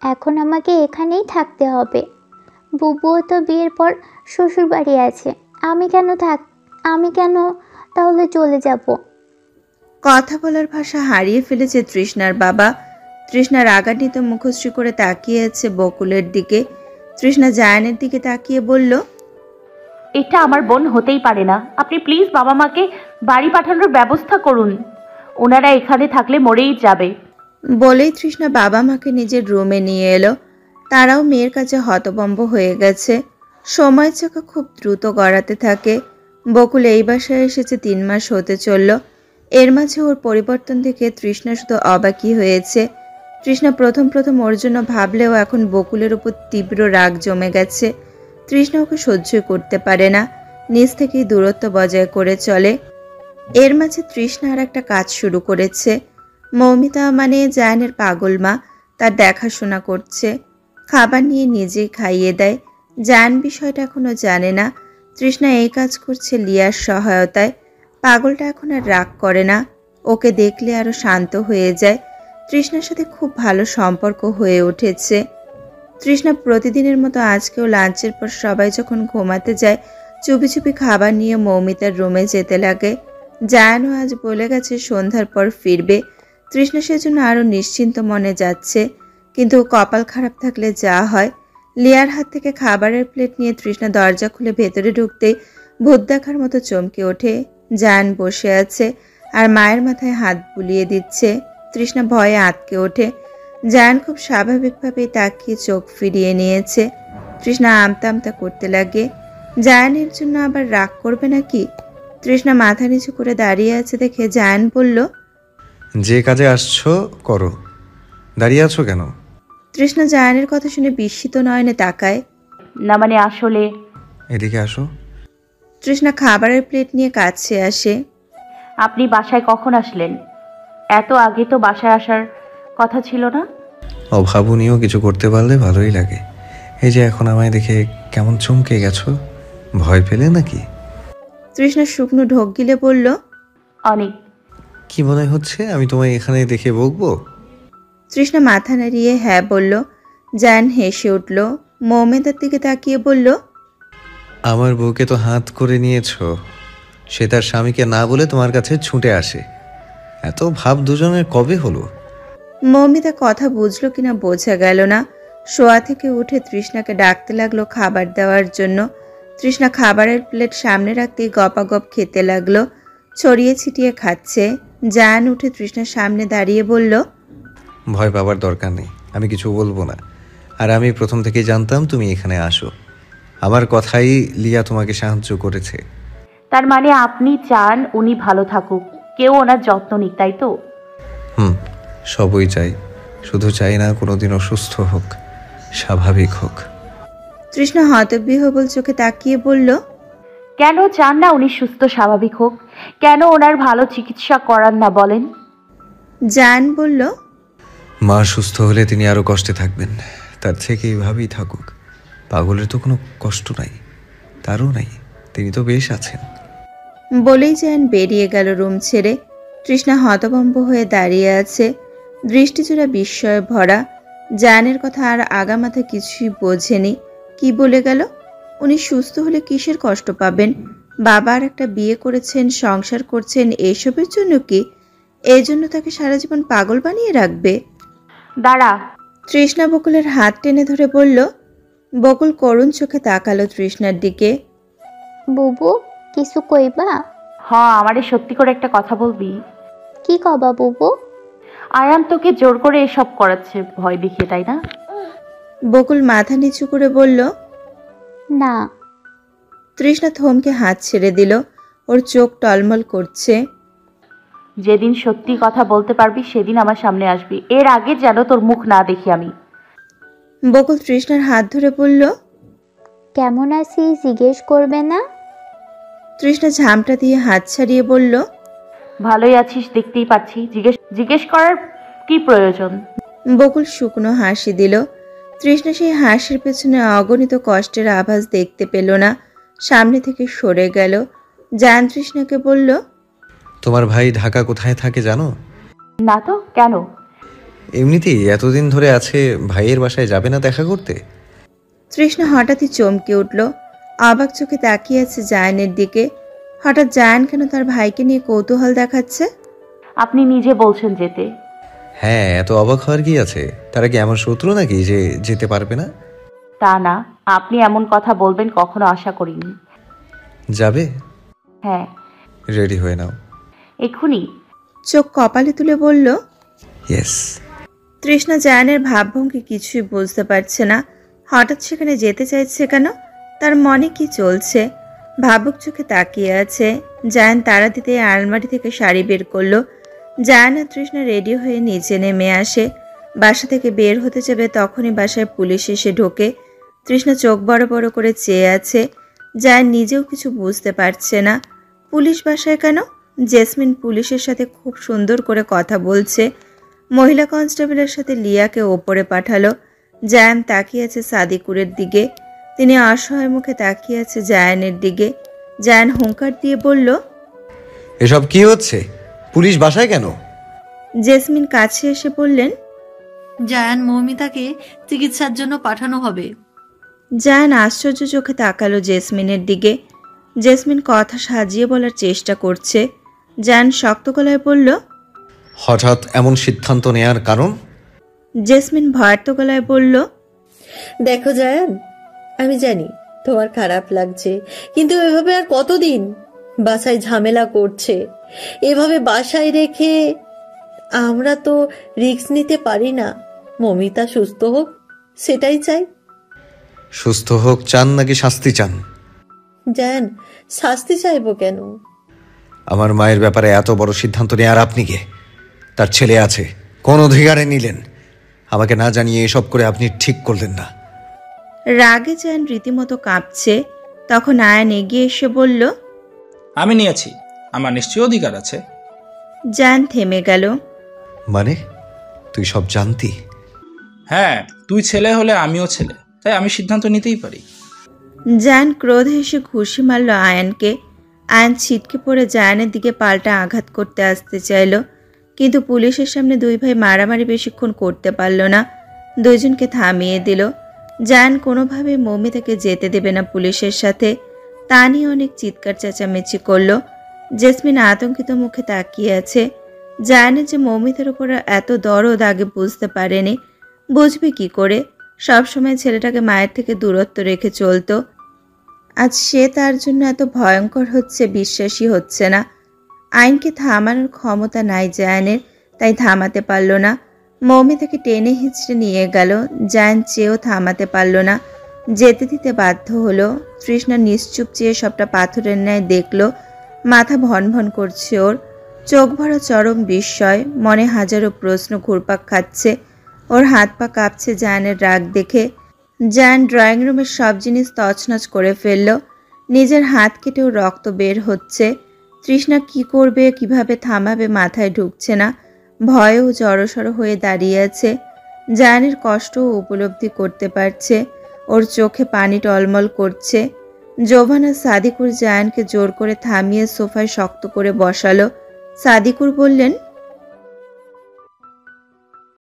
এখন আমাকে এখানেই থাকতে হবে। বুবুও তো বিয়ের পর শ্বশুর বাড়ি আছে, আমি কেন তাহলে চলে যাব? কথা বলার ভাষা হারিয়ে ফেলেছে তৃষ্ণার বাবা। তৃষ্ণা রাগান্বিত মুখশ্রী করে তাকিয়ে আছে বকুলের দিকে। তৃষ্ণা জায়ানের দিকে তাকিয়ে বলল, এটা আমার বোন হতেই পারে না। আপনি প্লিজ বাবা মাকে বাড়ি পাঠানোর ব্যবস্থা করুন। ওনারা এখানে থাকলে মরেই যাবে। বলেই তৃষ্ণা বাবা মাকে নিজের রুমে নিয়ে এলো। তারাও মেয়ের কাছে হতভম্ব হয়ে গেছে। সময় চাকা খুব দ্রুত গড়াতে থাকে। বকুল এই বাসায় এসেছে 3 মাস হতে চলল। এর মাঝে ওর পরিবর্তন দেখে তৃষ্ণা শুধু অবাকই হয়েছে। তৃষ্ণা প্রথম ওর জন্য ভাবলেও এখন বকুলের উপর তীব্র রাগ জমে গেছে। তৃষ্ণা ওকে সহ্যই করতে পারে না, নিজ থেকেই দূরত্ব বজায় করে চলে। এর মাঝে তৃষ্ণা আর একটা কাজ শুরু করেছে। মৌমিতা মানে জায়ানের পাগল মা, তার দেখাশোনা করছে। খাবার নিয়ে নিজেই খাইয়ে দেয়। জায়ান বিষয়টা এখনো জানে না। তৃষ্ণা এই কাজ করছে লিয়ার সহায়তায়। পাগলটা এখন আর রাগ করে না, ওকে দেখলে আরো শান্ত হয়ে যায়। তৃষ্ণার সাথে খুব ভালো সম্পর্ক হয়ে উঠেছে। তৃষ্ণা প্রতিদিনের মতো আজকেও লাঞ্চের পর সবাই যখন ঘুমাতে যায় চুপি চুপি খাবার নিয়ে মৌমিতার রুমে যেতে লাগে। জায়ানও আজ বলে গেছে সন্ধ্যার পর ফিরবে। তৃষ্ণা সেজন্য আরো নিশ্চিন্ত মনে যাচ্ছে। কিন্তু কপাল খারাপ থাকলে যা হয়। লিয়ার হাত থেকে খাবারের প্লেট নিয়ে তৃষ্ণা দরজা খুলে ভেতরে ঢুকতেই ভূত দেখার মতো চমকে ওঠে। জায়ান বসে আছে আর মায়ের মাথায় হাত বুলিয়ে দিচ্ছে। তৃষ্ণা ভয়ে আঁতকে ওঠে। জায়ান খুব স্বাভাবিকভাবেই তাকিয়ে চোখ ফিরিয়ে নিয়েছে। তৃষ্ণা আমতা আমতা করতে লাগে। জায়ানের জন্য আবার রাগ করবে নাকি? তৃষ্ণা মাথা নিচু করে দাঁড়িয়ে আছে দেখে জায়ান বলল, যে কাজে আসছো করো, দাঁড়িয়ে আছো কেন? তৃষ্ণা জায়ানের কথা শুনে বিস্মিত নয়নে তাকায়। না মানে আসলে এদিকে আসো। তৃষ্ণা খাবারের প্লেট নিয়ে কাছে আসে। আপনি বাসায় কখন আসলেন? এত আগে তো বাসায় আসার কথা ছিল না। অভাবনীয় কিছু করতে পারলে ভালোই লাগে। এই যে এখন আমায় দেখে কেমন চমকে গেছো, ভয় পেলে নাকি? তৃষ্ণা শুকনো ঢোক গিলে বলল, অনেক। কি মনে হচ্ছে আমি তোমায় এখানে দেখে বকবো? তৃষ্ণা মাথা নাড়িয়ে হ্যাঁ বলল। জায়ান হেসে উঠল, মৌমিতার দিকে তাকিয়ে বলল, আমার বউকে তো হাত করে নিয়েছো, সে তার স্বামীকে না বলে তোমার কাছে ছুটে আসে। এত ভাব দুজনের কবে হলো? মৌমিতা কথা বুঝলো কিনা বোঝা গেল না। শোয়া থেকে উঠে তৃষ্ণাকে ডাকতে লাগলো খাবার দেওয়ার জন্য। তৃষ্ণা খাবারের প্লেট সামনে রাখতেই গপাগপ খেতে লাগলো, ছড়িয়ে ছিটিয়ে খাচ্ছে। জায়ান উঠে তৃষ্ণার সামনে দাঁড়িয়ে বলল, ভয় পাবার দরকার নেই, আমি কিছু বলবো না। আর আমি প্রথম থেকেই জানতাম তুমি এখানে আসো। আমার কথাই লিয়া তোমাকে সাহায্য করেছে। তার মানে আপনি চান উনি ভালো থাকুক, কেউ ওনার যত্ন নিক, তাই তো? সবই চাই, শুধু চাই না কোনোদিন অসুস্থ হোক, স্বাভাবিক হোক। তৃষ্ণা হতবিহ্বল চোখে তাকিয়ে বলল, কেন চান না উনি সুস্থ স্বাভাবিক হোক? কেন ওনার ভালো চিকিৎসা করান না বলেন? জায়ান বলল, মা সুস্থ হলে তিনি আরো কষ্টে থাকবেন, তার থেকে এইভাবেই থাকুক। পাগলের তো কোনো কষ্ট নাই, তারও নাই, তিনি তো বেশ আছেন। বলেই জায়ান বেরিয়ে গেল রুম ছেড়ে। তৃষ্ণা হতভম্ব হয়ে দাঁড়িয়ে আছে, দৃষ্টিজোড়া বিস্ময়ে ভরা। জায়ানের কথা আর আগামাথা কিছুই বোঝেনি। কি বলে গেল? উনি সুস্থ হলে কিসের কষ্ট পাবেন? বাবা আর একটা বিয়ে করেছেন, সংসার করছেন, এসবের জন্য কি? এই জন্য তাকে সারা জীবন পাগল বানিয়ে রাখবে? দাঁড়া। তৃষ্ণা বকুলের হাত টেনে ধরে বলল। বকুল করুণ চোখে তাকালো তৃষ্ণার দিকে। বুবু কিছু কইবা? আমারে সত্যি করে একটা কথা বলবি? কি কবা বুবু? আয়ান তোকে জোর করে এসব করাচ্ছে ভয় দেখিয়ে, তাই না? বকুল মাথা নিচু করে বলল, না। তৃষ্ণা থমকে হাত ছেড়ে দিল, ওর চোখ টলমল করছে। যেদিন সত্যি কথা বলতে পারবি সেদিন আমার সামনে আসবি, এর আগে যেন তোর মুখ না দেখি আমি। বকুল তৃষ্ণার হাত ধরে বলল, কেমন আছি জিজ্ঞেস করবে না? তৃষ্ণা ঝামটা দিয়ে হাত ছাড়িয়ে বলল, ভালোই আছিস দেখতেই পাচ্ছি, জিজ্ঞেস করার কি প্রয়োজন? বকুল শুকনো হাসি দিল। তৃষ্ণা সেই হাসির পেছনে অগণিত কষ্টের আভাস দেখতে পেল না, সামনে থেকে সরে গেল। জায়ান তৃষ্ণাকে বলল, তোমার ভাই ঢাকা কোথায় থাকে জানো? না তো, কেন? এমনিতেই এতদিন ধরে আছে, ভাইয়ের বাসায় যাবে না দেখা করতে? তৃষ্ণা হঠাৎই চমকে উঠল, অবাক চোখে তাকিয়ে আছে জায়ানের দিকে। হঠাৎ জায়ান কেন তার ভাইকে নিয়ে কৌতূহল দেখাচ্ছে? আপনি নিজে বলছেন যেতে। হ্যাঁ, এত অবাক হওয়ার কি আছে? তারা কি আমার শত্রু নাকি যে যেতে পারবে না? তা না, আপনি এমন কথা বলবেন কখনো আশা করিনি। যাবে? হ্যাঁ। রেডি হয়ে নাও। এক্ষুনি? চোখ কপালে তুলে বলল, ইয়েস। তৃষ্ণা জায়ানের ভাবভঙ্গি কিছুই বুঝতে পারছে না। হঠাৎ সেখানে যেতে চাইছে কেন? তার মনে কি চলছে? ভাবুক চোখে তাকিয়ে আছে। জায়ান তাড়া দিতে আলমারি থেকে শাড়ি বের করলো। জায়ান আর তৃষ্ণা রেডি হয়ে নিচে নেমে আসে। বাসা থেকে বের হতে যাবে তখনই বাসায় পুলিশ এসে ঢোকে। তৃষ্ণা চোখ বড় বড় করে চেয়ে আছে। জায়ান নিজেও কিছু বুঝতে পারছে না। পুলিশ বাসায় কেন? জেসমিন পুলিশের সাথে খুব সুন্দর করে কথা বলছে। মহিলা কনস্টেবলের সাথে লিয়াকে ওপরে পাঠালো। জায়ান তাকিয়ে আছে সাদিকুরের দিকে। তিনি অসহায় মুখে তাকিয়ে আছে জায়ানের দিকে। জায়ান হুঙ্কার দিয়ে বলল, এসব কি হচ্ছে? পুলিশ বাসায় কেন? জেসমিন কাছে এসে বললেন, জায়ান মৌমিতাকে চিকিৎসার জন্য পাঠানো হবে। জায়ান আশ্চর্য চোখে তাকালো জেসমিনের দিকে। জেসমিন কথা সাজিয়ে বলার চেষ্টা করছে। জায়ান শক্ত গলায় বলল, হঠাৎ এমন সিদ্ধান্ত নেয়ার কারণ? জেসমিন ভয়ার্ত গলায় বলল, দেখো জায়ান, আমি জানি তোমার খারাপ লাগছে, কিন্তু এভাবে আর কতদিন? বাসায় ঝামেলা করছে, এভাবে বাসায় রেখে আমরা তো রিস্ক নিতে পারি না। মমিতা সুস্থ হোক, সেটাই চাই। সুস্থ হোক চান নাকি শাস্তি চান? জায়ান, শাস্তি চাইবো কেন? আমার মায়ের ব্যাপারে এত বড় সিদ্ধান্ত নেয়ার আপনি কে? তার ছেলে আছে, কোন অধিকারে নিলেন? আমাকে না জানিয়ে এসব করে আপনি ঠিক করলেন না। রাগে জায়ান রীতিমতো কাঁপছে। তখন আয়ান এগিয়ে এসে বলল, আমি নিয়েছি, আমার নিশ্চয়ই অধিকার আছে। জায়ান থেমে গেল। মানে তুই সব জানতি? হ্যাঁ, তুই ছেলে হলে আমিও ছেলে, তাই আমি সিদ্ধান্ত নিতেই পারি। জায়ান ক্রোধে এসে ঘুষি মারল আয়ানকে। আয়ান ছিটকে পড়ে জায়ানের দিকে পাল্টা আঘাত করতে আসতে চাইল, কিন্তু পুলিশের সামনে দুই ভাই মারামারি বেশিক্ষণ করতে পারল না। দুইজনকে থামিয়ে দিল। জায়ান কোনোভাবে মৌমিতাকে যেতে দেবে না পুলিশের সাথে, তা নিয়ে অনেক চিৎকার চেঁচামেচি করল। জেসমিন আতঙ্কিত মুখে তাকিয়ে আছে। জায়ানের যে মৌমিতার উপর এত দরদ আগে বুঝতে পারেনি, বুঝবে কি করে? সবসময় ছেলেটাকে মায়ের থেকে দূরত্ব রেখে চলতো, আজ সে তার জন্য এত ভয়ঙ্কর হচ্ছে, বিশ্বাসই হচ্ছে না। আইনকে থামানোর ক্ষমতা নাই জায়ানের, তাই থামাতে পারল না। মৌমিতাকে টেনে হিঁচড়ে নিয়ে গেল। জায়ান চেয়েও থামাতে পারল না, যেতে দিতে বাধ্য হলো। তৃষ্ণা নিশ্চুপ চেয়ে সবটা পাথরের ন্যায় দেখল। মাথা ভনভন করছে ওর, চোখ ভরা চরম বিস্ময়, মনে হাজারো প্রশ্ন ঘুরপাক খাচ্ছে। ওর হাত পা কাঁপছে জায়ানের রাগ দেখে। জায়ান ড্রয়িং রুমের সব জিনিস তছনছ করে ফেলল। নিজের হাত কেটেও রক্ত বের হচ্ছে। তৃষ্ণা কি করবে, কিভাবে থামাবে মাথায় ঢুকছে না। ভয়েও জড়সড় হয়ে দাঁড়িয়ে আছে। জায়ানের কষ্টও উপলব্ধি করতে পারছে। ওর চোখে পানি টলমল করছে। জোভানা সাদিকুর জায়ানকে জোর করে থামিয়ে সোফায় শক্ত করে বসালো। সাদিকুর বললেন,